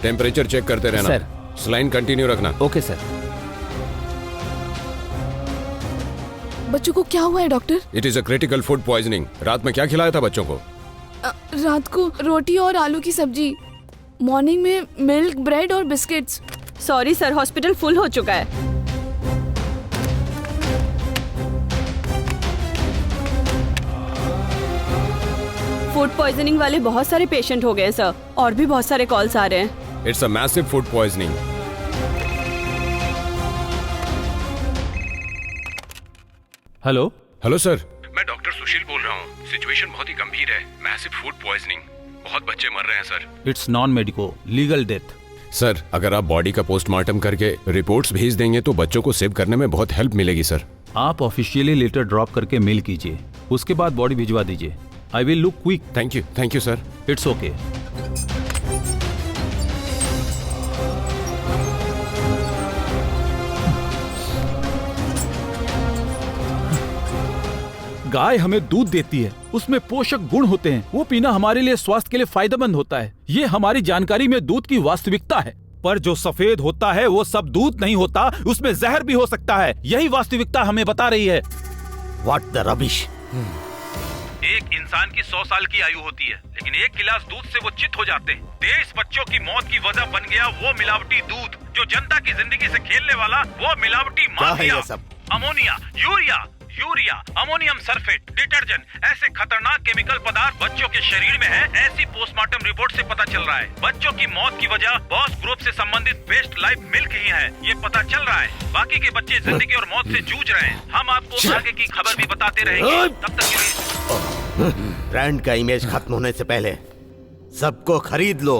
टेम्परेचर चेक करते रहना सर। सलाइन कंटिन्यू रखना। Okay sir. बच्चों को क्या हुआ है doctor? It is a critical food poisoning. रात में क्या खिलाया था बच्चों को? रात को रोटी और आलू की सब्जी, मॉर्निंग में मिल्क, ब्रेड और biscuits. Sorry sir, hospital full हो चुका है। फूड पॉइजनिंग वाले बहुत सारे पेशेंट हो गए सर, और भी बहुत सारे कॉल्स आ रहे हैं। It's a massive food poisoning. Hello hello sir, मैं डॉक्टर सुशील बोल रहा हूँ। सिचुएशन बहुत ही गंभीर है। मैसिव फूड पॉइजनिंग, बहुत बच्चे मर रहे हैं sir. It's non medico legal death. Sir अगर आप बॉडी का पोस्टमार्टम करके रिपोर्ट्स भेज देंगे तो बच्चों को सेव करने में बहुत हेल्प मिलेगी सर। आप ऑफिशियली लेटर ड्रॉप करके मेल कीजिए, उसके बाद बॉडी भिजवा दीजिए। I will look quick. Thank you sir. It's okay. गाय हमें दूध देती है, उसमें पोषक गुण होते हैं, वो पीना हमारे लिए स्वास्थ्य के लिए फायदेमंद होता है। ये हमारी जानकारी में दूध की वास्तविकता है। पर जो सफेद होता है वो सब दूध नहीं होता, उसमें जहर भी हो सकता है। यही वास्तविकता हमें बता रही है। What the rubbish. एक इंसान की 100 साल की आयु होती है, लेकिन एक गिलास दूध से वो चित हो जाते हैं। 23 बच्चों की मौत की वजह बन गया वो मिलावटी दूध, जो जनता की जिंदगी से खेलने वाला वो मिलावटी mafia. Ammonia, urea, ammonium sulphate, detergent, ऐसे खतरनाक केमिकल पदार्थ बच्चों के शरीर में है। ऐसी पोस्टमार्टम रिपोर्ट से पता चल रहा है। बच्चों की मौत की वजह बॉस ग्रुप से संबंधित बेस्ट लाइफ मिल्क ही है, ये पता चल रहा है। बाकी के बच्चे जिंदगी और मौत से जूझ रहे हैं। हम आपको आगे की खबर भी बताते रहेंगे। तब तक के लिए ब्रांड का इमेज खत्म होने से पहले सबको खरीद लो,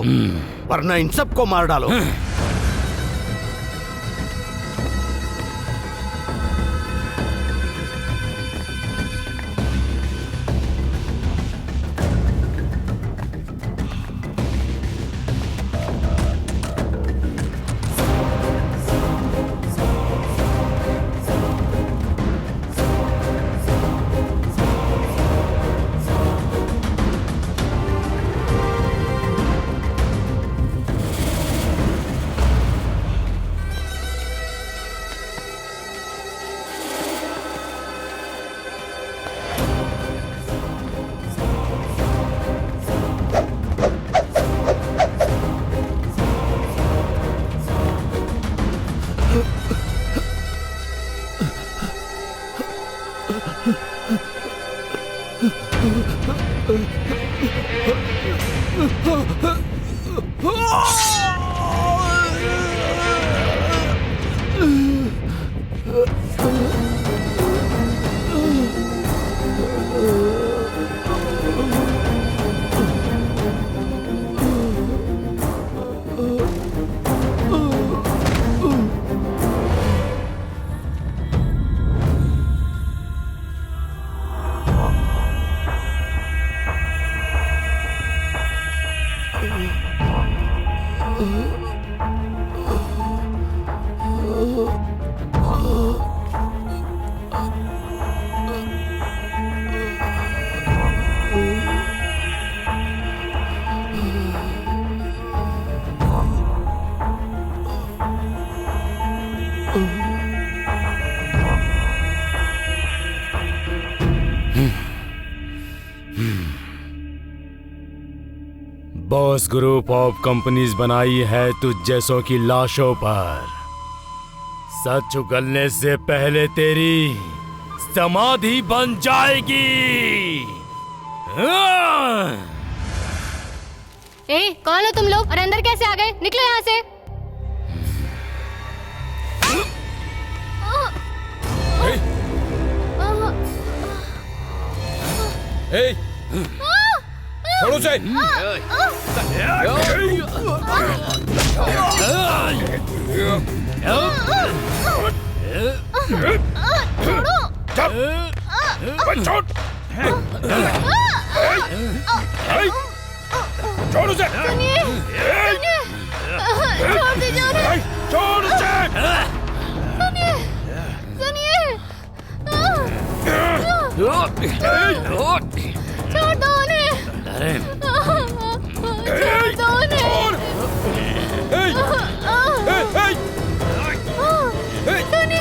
वरना इन सबको मार डालो। बॉस ग्रुप ऑफ कंपनीज बनाई है तुझ जैसों की लाशों पर। सच उगलने से पहले तेरी समाधि बन जाएगी। ए, कौन हो तुम लोग और अंदर कैसे आ गए? निकलो यहाँ से। छोड़ो उसे। छोड़ उसे। छोड़ दीजिए उन्हें। छोड़ उसे। छोड़ दो उन्हें। छोड़ दो उन्हें।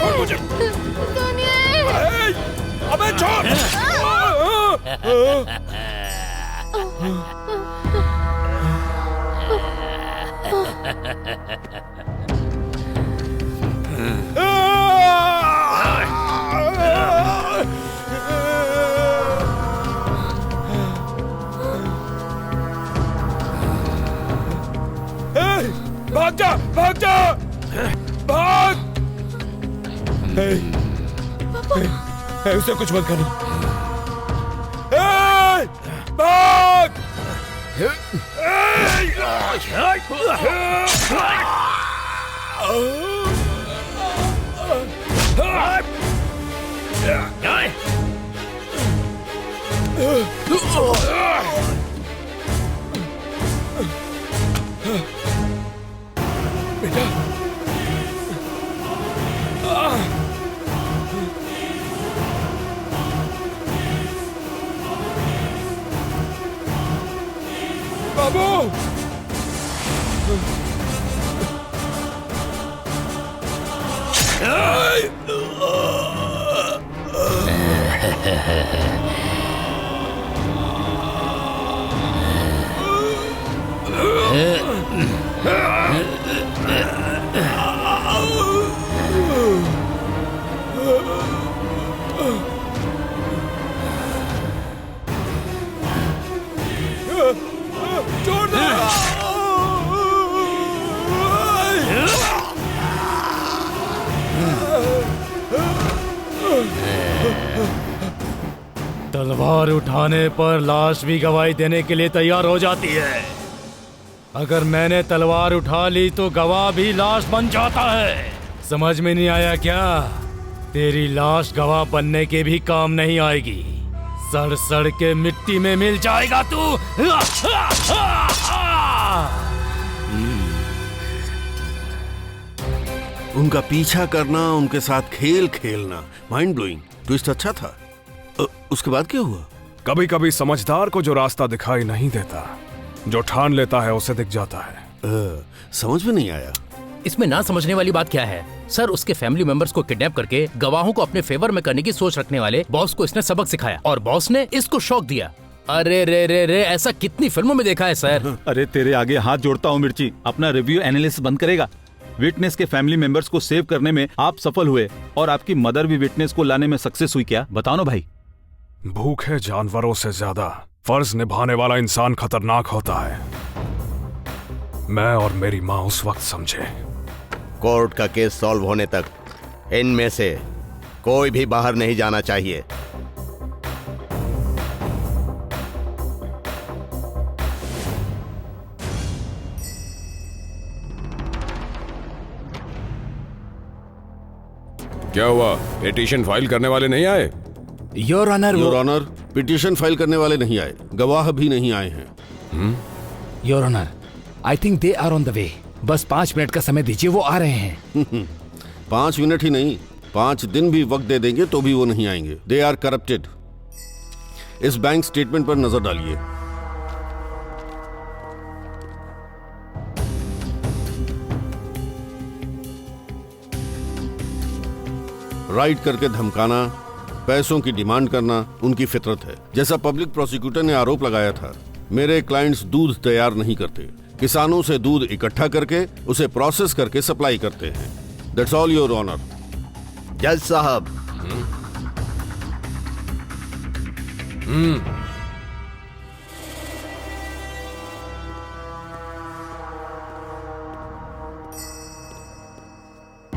छोड़ मुझे। अबे छोड़। भाग जा, भाग जा, भाग। उसे कुछ मत करना। भाग। बेटा, बाबू। छोड़ दो। तलवार उठाने पर लाश भी गवाही देने के लिए तैयार हो जाती है। अगर मैंने तलवार उठा ली तो गवाह भी लाश बन जाता है। समझ में नहीं आया क्या? तेरी लाश गवाह बनने के भी काम नहीं आएगी। सड़ सड़ के मिट्टी में मिल जाएगा तू। उनका पीछा करना, उनके साथ खेल खेलना, माइंड ब्लोइंग। ट्विस्ट अच्छा था। उसके बाद क्या हुआ? कभी कभी समझदार को जो रास्ता दिखाई नहीं देता, जो ठान लेता है उसे दिख जाता है। समझ में नहीं आया। इसमें ना समझने वाली बात क्या है सर? उसके फैमिली मेंबर्स को किडनैप करके गवाहों को अपने फेवर में करने की सोच रखने वाले बॉस को इसने सबक सिखाया और बॉस ने इसको शौक दिया। अरे रे रे रे, ऐसा कितनी फिल्मों में देखा है सर। अरे तेरे आगे हाथ जोड़ता हूँ मिर्ची, अपना रिव्यू एनालिसिस बंद करेगा। विटनेस के फैमिली मेंबर्स को सेव करने में आप सफल हुए और आपकी मदर भी विटनेस को लाने में सक्सेस हुई क्या? बताओ ना भाई। भूखे जानवरों से ज्यादा फर्ज निभाने वाला इंसान खतरनाक होता है। मैं और मेरी माँ उस वक्त समझे। कोर्ट का केस सॉल्व होने तक इनमें से कोई भी बाहर नहीं जाना चाहिए। क्या हुआ? पिटीशन फाइल करने वाले नहीं आए? Your honour, your honour, petition file करने वाले नहीं आए, गवाह भी नहीं आए हैं। Your honour, I think they are on the way. बस 5 मिनट का समय दीजिए, वो आ रहे हैं। 5 मिनट ही नहीं, 5 दिन भी वक्त दे देंगे तो भी वो नहीं आएंगे। They are corrupted. इस बैंक स्टेटमेंट पर नजर डालिए। राइट करके धमकाना, पैसों की डिमांड करना उनकी फितरत है। जैसा पब्लिक प्रोसिक्यूटर ने आरोप लगाया था, मेरे क्लाइंट्स दूध तैयार नहीं करते, किसानों से दूध इकट्ठा करके उसे प्रोसेस करके सप्लाई करते हैं। That's all your honour. जज साहब,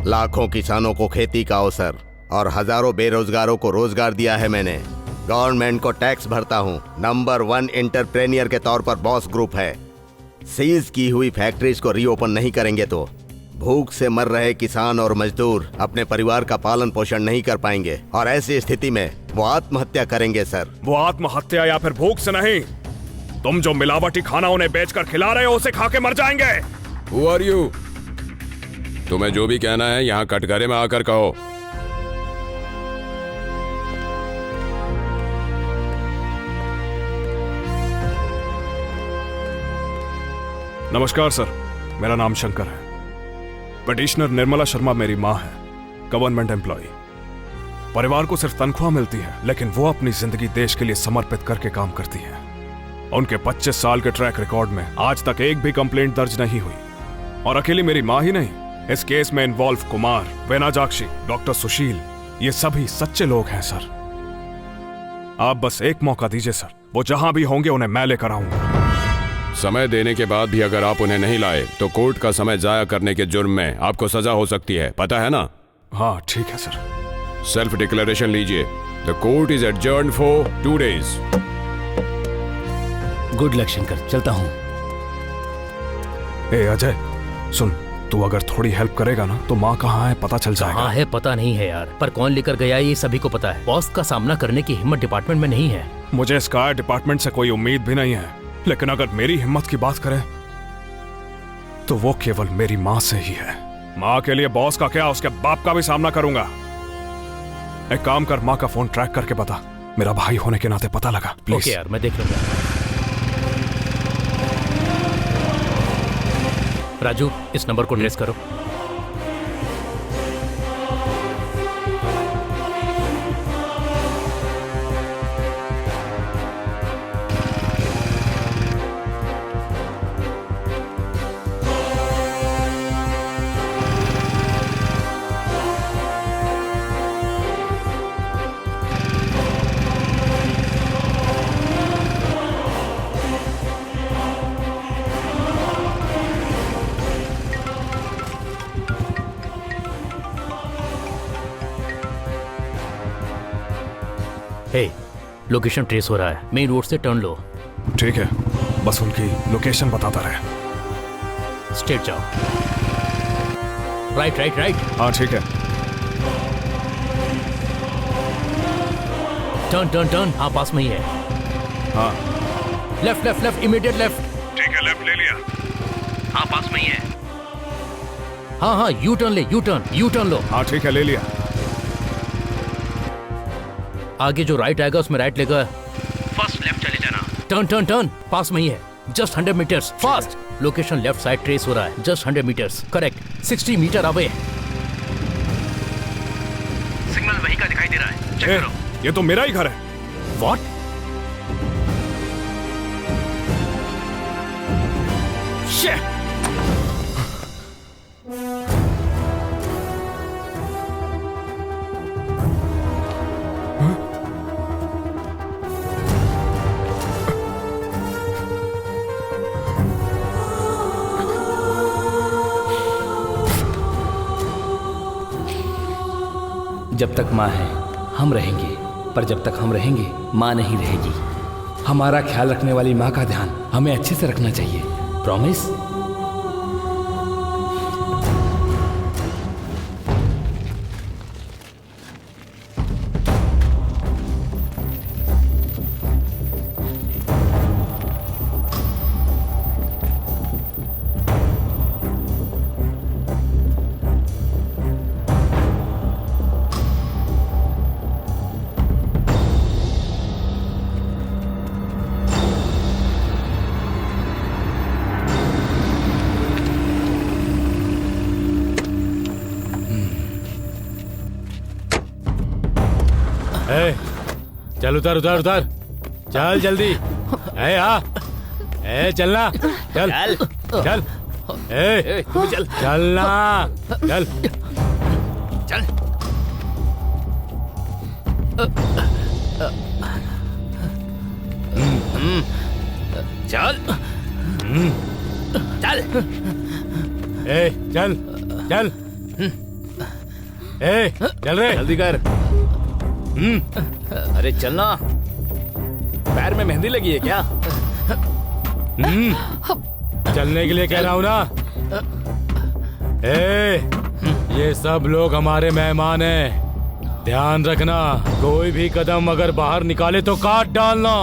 लाखों किसानों को खेती का अवसर और हजारों बेरोजगारों को रोजगार दिया है मैंने। गवर्नमेंट को टैक्स भरता हूँ। नंबर 1 एंटरप्रेन्योर के तौर पर बॉस ग्रुप है। सीज की हुई फैक्ट्रीज को रीओपन नहीं करेंगे तो भूख से मर रहे किसान और मजदूर अपने परिवार का पालन पोषण नहीं कर पाएंगे और ऐसी स्थिति में वो आत्महत्या करेंगे सर। वो आत्महत्या या फिर भूख से नहीं, तुम जो मिलावटी खाना उन्हें बेचकर खिला रहे हो उसे खा के मर जाएंगे। Who are you? तुम्हें जो भी कहना है यहाँ कटघरे में आकर कहो। नमस्कार सर, मेरा नाम शंकर है। पिटिशनर निर्मला शर्मा मेरी माँ है, गवर्नमेंट एम्प्लॉय। परिवार को सिर्फ तनख्वाह मिलती है, लेकिन वो अपनी जिंदगी देश के लिए समर्पित करके काम करती है। उनके 25 साल के ट्रैक रिकॉर्ड में आज तक एक भी कंप्लेंट दर्ज नहीं हुई। और अकेली मेरी माँ ही नहीं, इस केस में इन्वॉल्व कुमार, वेनाजाक्षी, डॉक्टर सुशील, ये सभी सच्चे लोग हैं सर। आप बस एक मौका दीजिए सर, वो जहां भी होंगे उन्हें मैं लेकर आऊंगा। समय देने के बाद भी अगर आप उन्हें नहीं लाए तो कोर्ट का समय जाया करने के जुर्म में आपको सजा हो सकती है, पता है ना? हाँ ठीक है सर। सेल्फ डिक्लेरेशन लीजिए। The court is adjourned for 2 days। Good luck Shankar, चलता हूँ। ए अजय सुन, तू अगर थोड़ी हेल्प करेगा ना तो माँ कहाँ है पता चल जाएगा। कहाँ है पता नहीं है यार, पर कौन लेकर गया ये सभी को पता है। बॉस का सामना करने की हिम्मत डिपार्टमेंट में नहीं है। मुझे स्काई डिपार्टमेंट से कोई उम्मीद भी नहीं है, लेकिन अगर मेरी हिम्मत की बात करें तो वो केवल मेरी माँ से ही है। माँ के लिए बॉस का क्या, उसके बाप का भी सामना करूंगा। एक काम कर, माँ का फोन ट्रैक करके बता, मेरा भाई होने के नाते पता लगा प्लीज। ओके यार, मैं देख लूंगा। राजू, इस नंबर को ट्रेस करो। हे, लोकेशन ट्रेस हो रहा है, मेन रोड से टर्न लो। ठीक है, बस उनकी लोकेशन बताता रहे। स्ट्रेट जाओ। Right right right. हाँ ठीक है। Turn turn turn. हाँ पास में ही है। हाँ left left left, immediate left. ठीक है, लेफ्ट ले लिया। हाँ पास में ही है। हाँ हाँ, यू टर्न ले, यू टर्न लो। हाँ ठीक है, ले लिया। आगे जो राइट आएगा उसमें राइट लेकर फर्स्ट लेफ्ट चले जाना। टर्न टर्न टर्न, पास में ही है, just 100 metres fast. Location left side trace हो रहा है, just 100 metres correct, 60 metre away. Signal वहीं का दिखाई दे रहा है, चेक करो। ये तो मेरा ही घर है। व्हाट? शिट! जब तक माँ है हम रहेंगे, पर जब तक हम रहेंगे माँ नहीं रहेगी। हमारा ख्याल रखने वाली माँ का ध्यान हमें अच्छे से रखना चाहिए। प्रॉमिस? चल उतर उतर उतर, चल जल्दी। चलना, चल चल, चल चलना, चल चल। चल चल, चल चल, चल रे, जल्दी कर। अरे चलना, पैर में मेहंदी लगी है क्या? चलने के लिए कह रहा हूं ना। ये सब लोग हमारे मेहमान हैं, ध्यान रखना। कोई भी कदम अगर बाहर निकाले तो काट डालना।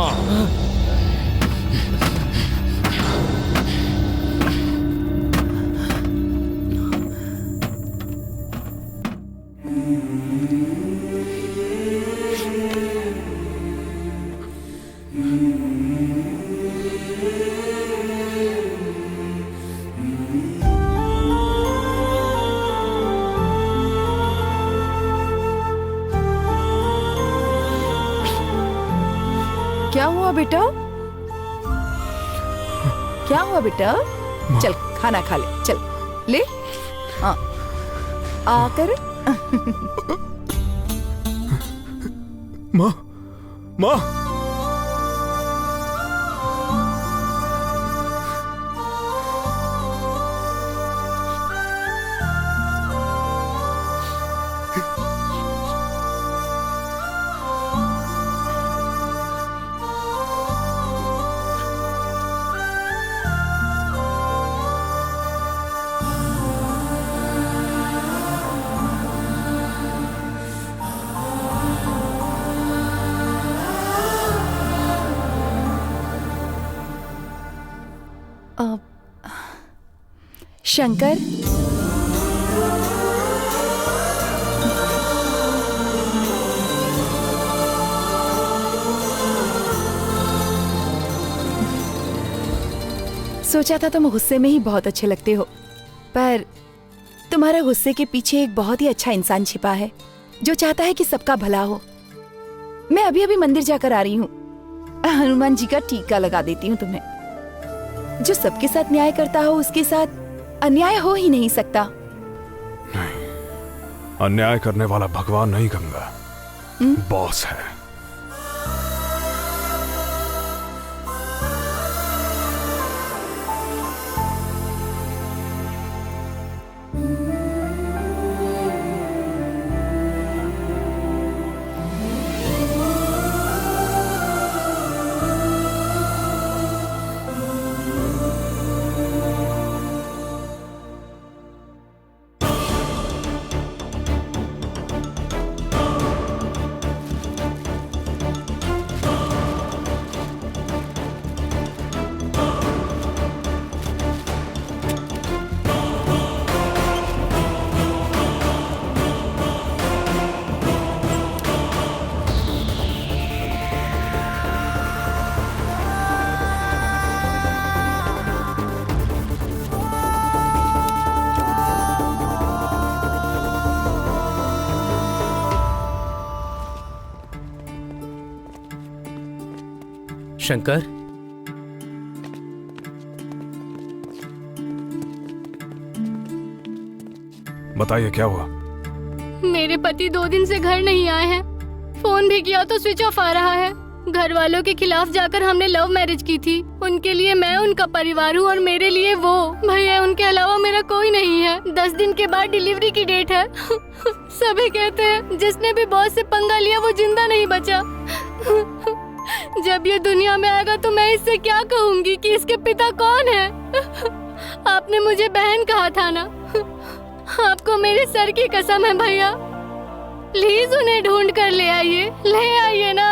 क्या हुआ बेटा? क्या हुआ बेटा? चल खाना खा ले, चल ले। हाँ आकर। माँ, माँ। शंकर, सोचा था तुम गुस्से में ही बहुत अच्छे लगते हो, पर तुम्हारे गुस्से के पीछे एक बहुत ही अच्छा इंसान छिपा है जो चाहता है कि सबका भला हो। मैं अभी अभी मंदिर जाकर आ रही हूँ, हनुमान जी का टीका लगा देती हूँ तुम्हें। जो सबके साथ न्याय करता हो उसके साथ अन्याय हो ही नहीं सकता। नहीं, अन्याय करने वाला भगवान नहीं गंगा, बॉस है। शंकर, बताइए क्या हुआ? मेरे पति 2 दिन से घर नहीं आए हैं। फोन भी किया तो स्विच ऑफ आ रहा है। घर वालों के खिलाफ जाकर हमने लव मैरिज की थी। उनके लिए मैं उनका परिवार हूँ और मेरे लिए वो। भैया, उनके अलावा मेरा मेरा कोई नहीं है। 10 दिन के बाद डिलीवरी की डेट है। सभी कहते हैं जिसने भी बॉस से पंगा लिया वो जिंदा नहीं बचा। जब ये दुनिया में आएगा तो मैं इससे क्या कहूंगी कि इसके पिता कौन है? आपने मुझे बहन कहा था ना। आपको मेरे सर की कसम है भैया, प्लीज उन्हें ढूंढ कर ले आइए ना।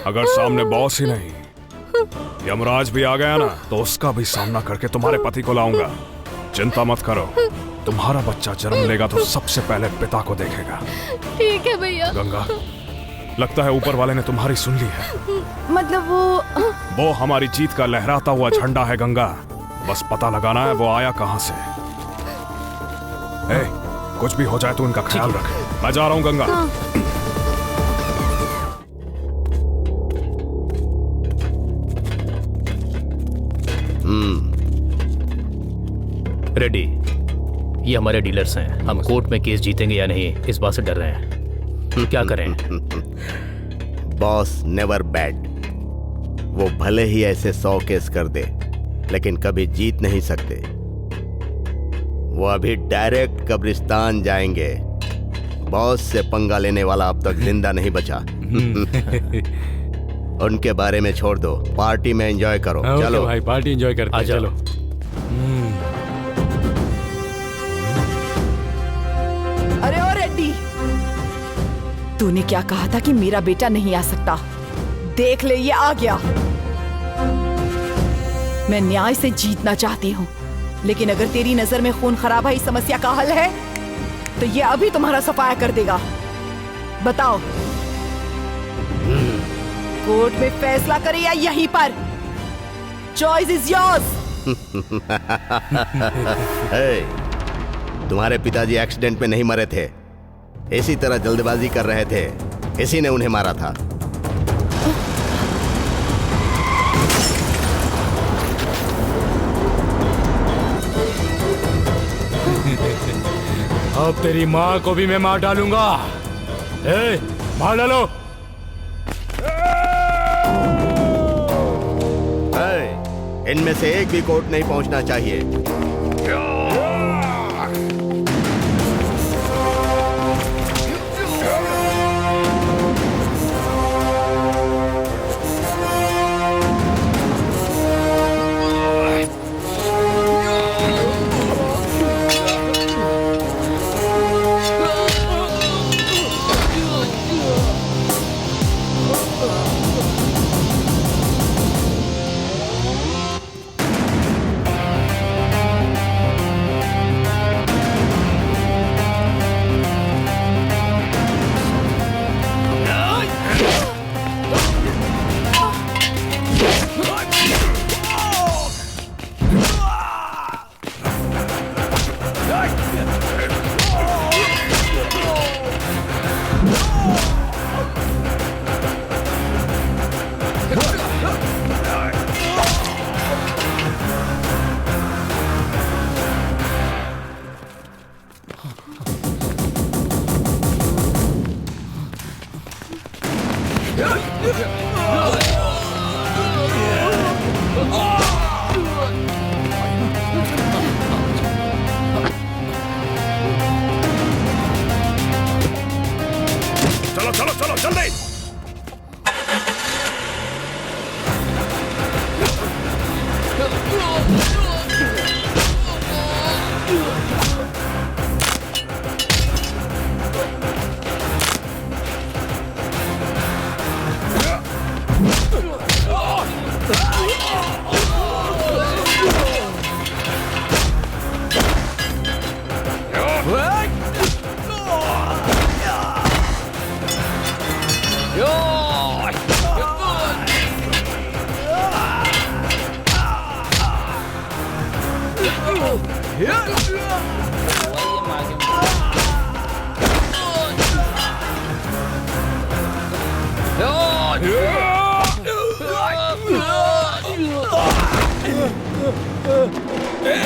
अगर सामने बॉस ही नहीं यमराज भी आ गया ना तो उसका भी सामना करके तुम्हारे पति को लाऊंगा। चिंता मत करो, तुम्हारा बच्चा जन्म लेगा तो सबसे पहले पिता को देखेगा। ठीक है भैया। गंगा, लगता है ऊपर वाले ने तुम्हारी सुन ली है। मतलब वो हमारी जीत का लहराता हुआ झंडा है गंगा। बस पता लगाना है वो आया कहां से। कुछ भी हो जाए तो उनका ख्याल रख। मैं जा रहा हूं गंगा। रेडी, ये हमारे डीलर्स हैं। हम कोर्ट में केस जीतेंगे या नहीं इस बात से डर रहे हैं। क्या करें? Boss never bad. वो भले ही ऐसे 100 केस कर दे लेकिन कभी जीत नहीं सकते। वो अभी डायरेक्ट कब्रिस्तान जाएंगे। बॉस से पंगा लेने वाला अब तक जिंदा नहीं बचा। उनके बारे में छोड़ दो, पार्टी में एंजॉय करो। चलो भाई, पार्टी एंजॉय करते हैं। चलो। अरे ओ रेड्डी, तूने क्या कहा था कि मेरा बेटा नहीं आ सकता? देख ले, ये आ गया। मैं न्याय से जीतना चाहती हूँ, लेकिन अगर तेरी नजर में खून खराबा ही समस्या का हल है तो ये अभी तुम्हारा सफाया कर देगा। बताओ, कोर्ट में फैसला करे या यहीं पर? Choice is yours. तुम्हारे पिताजी एक्सीडेंट में नहीं मरे थे, इसी तरह जल्दबाजी कर रहे थे, इसी ने उन्हें मारा था। अब तेरी माँ को भी मैं मार डालूंगा। मार डालो। इनमें से एक भी कोर्ट नहीं पहुंचना चाहिए।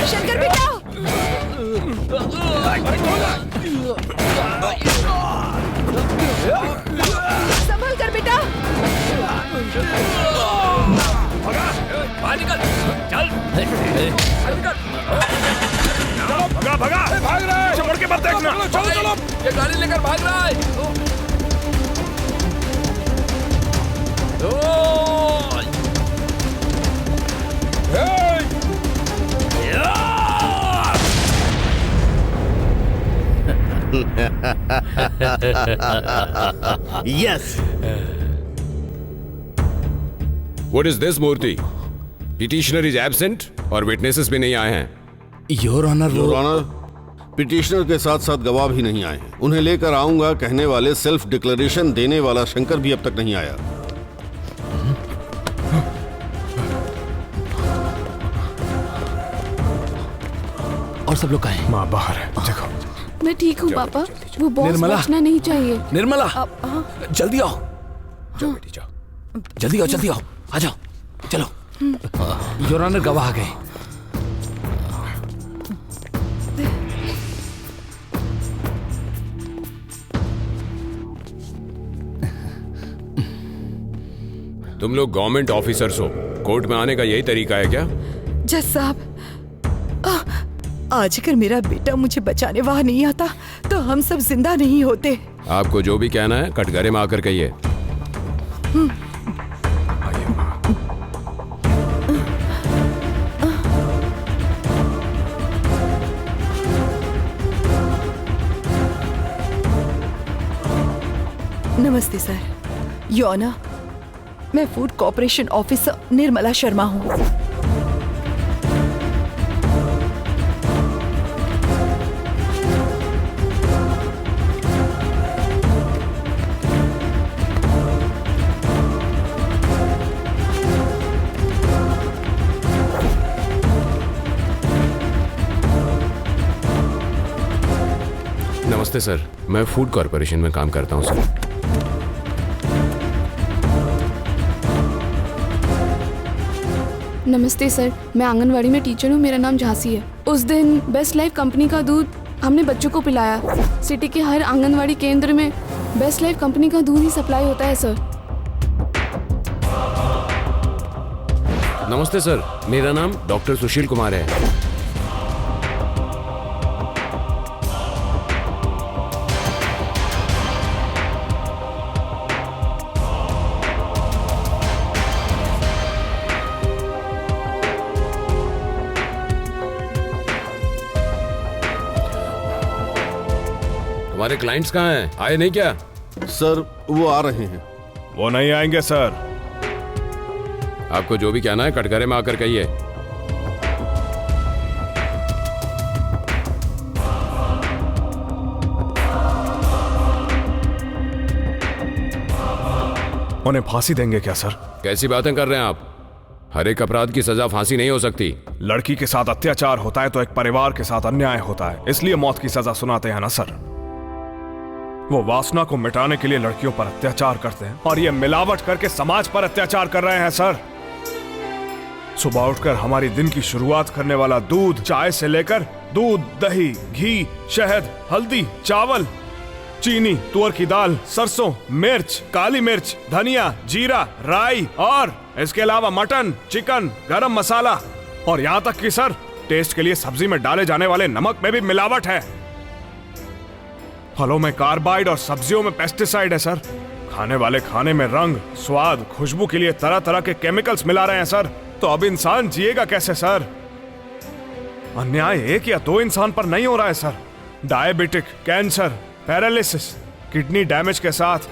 शंकर बेटा, संभल कर बेटा। बाहर निकल, चल। भगा भगा, भाग रहा है। मुड़ के मत देखना। चलो चलो, ये गाड़ी लेकर भाग रहा है। Yes. What is this, Murthy? Petitioner is absent और विटनेसेस भी नहीं आए हैं। Your honour, your honour, petitioner के साथ साथ गवाह भी नहीं आए हैं। उन्हें लेकर आऊंगा कहने वाले सेल्फ डिक्लेरेशन देने वाला शंकर भी अब तक नहीं आया। और सब लोग कहाँ हैं? माँ बाहर है, देखो। मैं ठीक हूँ पापा, वो बॉस निर्मला। बचना नहीं चाहिए। निर्मला, जल्दी आओ, जाओ बेटी जाओ। जल्दी आओ, जल्दी आओ, आ जाओ, चलो। योर ऑनर, गवाह आ गए। तुम लोग गवर्नमेंट ऑफिसर्स हो, कोर्ट में आने का यही तरीका है क्या? जज साहब, आज अगर मेरा बेटा मुझे बचाने वहां नहीं आता तो हम सब जिंदा नहीं होते। आपको जो भी कहना है कटघरे में आकर कहिए। नमस्ते सर। योर ऑनर, मैं food corporation officer Nirmala Sharma हूँ। नमस्ते सर, मैं फूड कॉर्पोरेशन में काम करता हूँ सर। नमस्ते सर, मैं आंगनवाड़ी में टीचर हूँ, मेरा नाम झांसी है। उस दिन बेस्ट लाइफ कंपनी का दूध हमने बच्चों को पिलाया। सिटी के हर आंगनवाड़ी केंद्र में बेस्ट लाइफ कंपनी का दूध ही सप्लाई होता है सर। नमस्ते सर, मेरा नाम डॉक्टर सुशील कुमार है। हमारे क्लाइंट्स कहाँ हैं? आए नहीं क्या? सर, वो आ रहे हैं। वो नहीं आएंगे सर। आपको जो भी कहना है कटघरे में आकर कहिए। उन्हें फांसी देंगे क्या सर? कैसी बातें कर रहे हैं आप? हर एक अपराध की सजा फांसी नहीं हो सकती। लड़की के साथ अत्याचार होता है तो एक परिवार के साथ अन्याय होता है, इसलिए मौत की सजा सुनाते हैं ना सर। वो वासना को मिटाने के लिए लड़कियों पर अत्याचार करते हैं और ये मिलावट करके समाज पर अत्याचार कर रहे हैं सर। सुबह उठकर हमारी दिन की शुरुआत करने वाला दूध, चाय से लेकर दूध, दही, घी, शहद, हल्दी, चावल, चीनी, तुअर की दाल, सरसों, मिर्च, काली मिर्च, धनिया, जीरा, राई और इसके अलावा मटन, चिकन, गरम मसाला और यहाँ तक कि सर टेस्ट के लिए सब्जी में डाले जाने वाले नमक में भी मिलावट है। फलों में कार्बाइड और सब्जियों में पेस्टिसाइड है सर। खाने वाले खाने में रंग, स्वाद, खुशबू के लिए तरह तरह के केमिकल्स मिला रहे हैं सर। तो अब इंसान जिएगा कैसे सर? अन्याय एक या दो इंसान पर नहीं हो रहा है sir. Diabetic, cancer, paralysis, kidney damage के साथ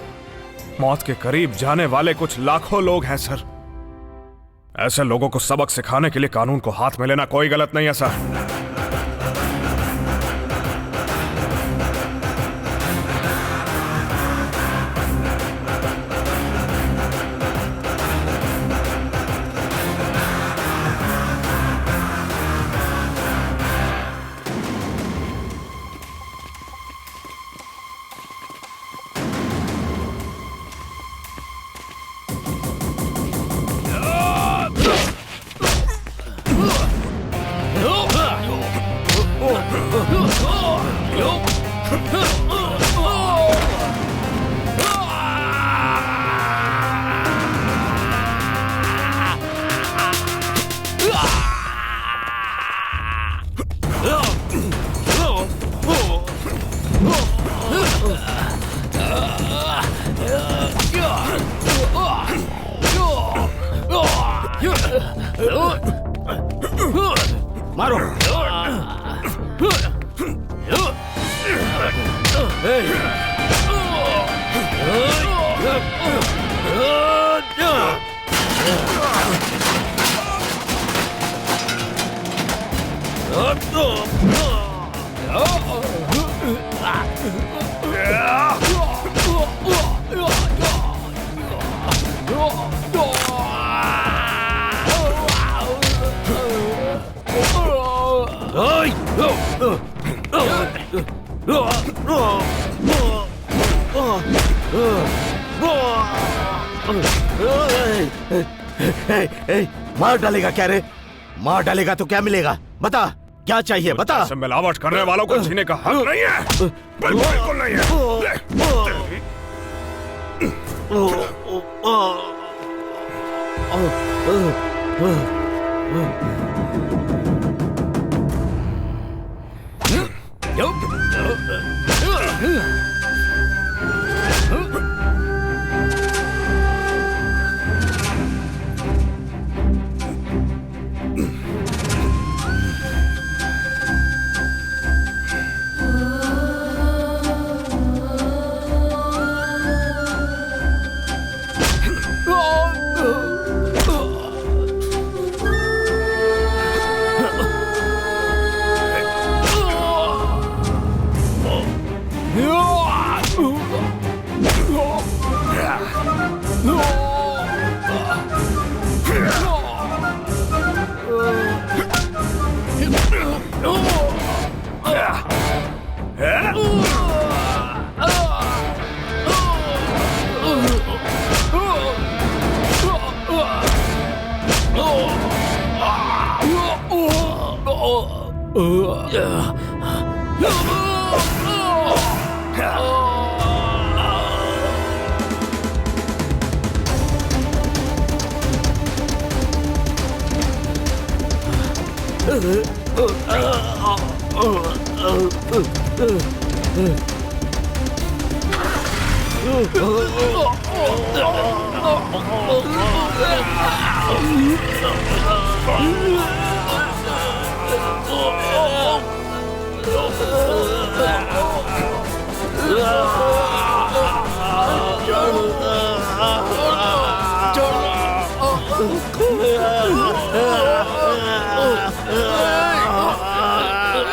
मौत के करीब जाने वाले कुछ लाखों लोग हैं सर। ऐसे लोगों को सबक सिखाने के लिए कानून को हाथ में लेना कोई गलत नहीं है सर। मारो। मार डालेगा क्या रे? मार डालेगा तो क्या मिलेगा? बता, क्या चाहिए बता। मिलावट करने वालों को छीने का हक नहीं है, बिल्कुल नहीं है।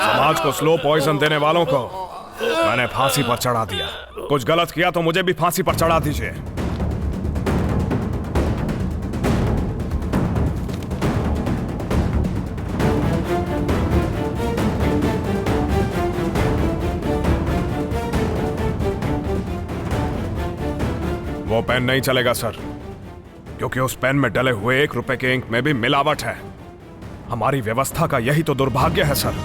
समाज को स्लो पॉइजन देने वालों को मैंने फांसी पर चढ़ा दिया। कुछ गलत किया तो मुझे भी फांसी पर चढ़ा दीजिए। वो पेन नहीं चलेगा सर, क्योंकि उस पेन में डले हुए 1 रुपए के इंक में भी मिलावट है। हमारी व्यवस्था का यही तो दुर्भाग्य है सर।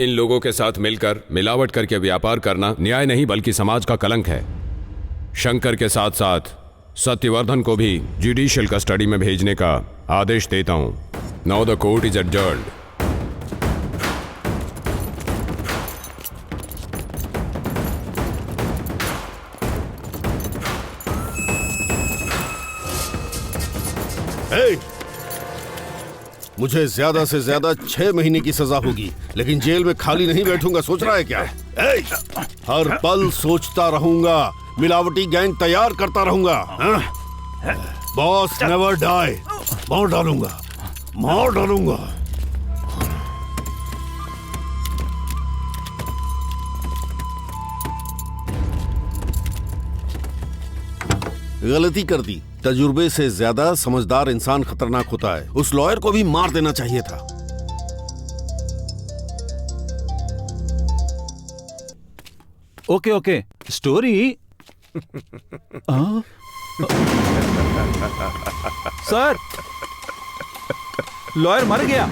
इन लोगों के साथ मिलकर मिलावट करके व्यापार करना न्याय नहीं बल्कि समाज का कलंक है। शंकर के साथ साथ सत्यवर्धन को भी जुडिशियल कस्टडी में भेजने का आदेश देता हूं। Now the court is adjourned. मुझे ज्यादा से ज्यादा 6 महीने की सजा होगी, लेकिन जेल में खाली नहीं बैठूंगा। सोच रहा है क्या? हर पल सोचता रहूंगा, मिलावटी गैंग तैयार करता रहूंगा। Boss never die. मार डालूंगा, मार डालूंगा। गलती कर दी। तजुर्बे से ज्यादा समझदार इंसान खतरनाक होता है। उस लॉयर को भी मार देना चाहिए था। Okay okay, story. Sir, lawyer मर गया।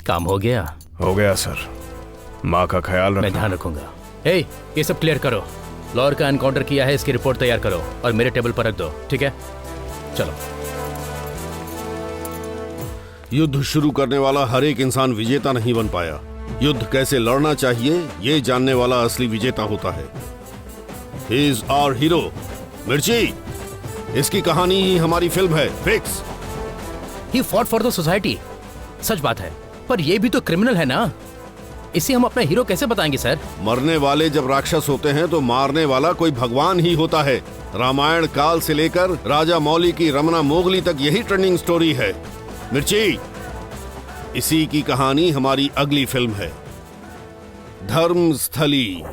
काम हो गया? हो गया सर। माँ का ख्याल रखना। मैं ध्यान रखूंगा। हे, ये सब क्लियर करो। लॉर का एनकाउंटर किया है, इसकी रिपोर्ट तैयार करो और मेरे टेबल पर रख दो, ठीक है? चलो। युद्ध शुरू करने वाला हर एक इंसान विजेता नहीं बन पाया। युद्ध कैसे लड़ना चाहिए ये जानने वाला असली विजेता होता है। He is our hero। मिर्ची, इसकी कहानी ही हमारी फिल्म है। Fix. He fought for the society। सच बात है, पर ये भी तो क्रिमिनल है ना। इसे हम अपना हीरो कैसे बताएंगे सर? मरने वाले जब राक्षस होते हैं तो मारने वाला कोई भगवान ही होता है। रामायण काल से लेकर राजा मौली की रमना मोगली तक यही ट्रेंडिंग स्टोरी है। मिर्ची, इसी की कहानी हमारी अगली फिल्म है, धर्मस्थली।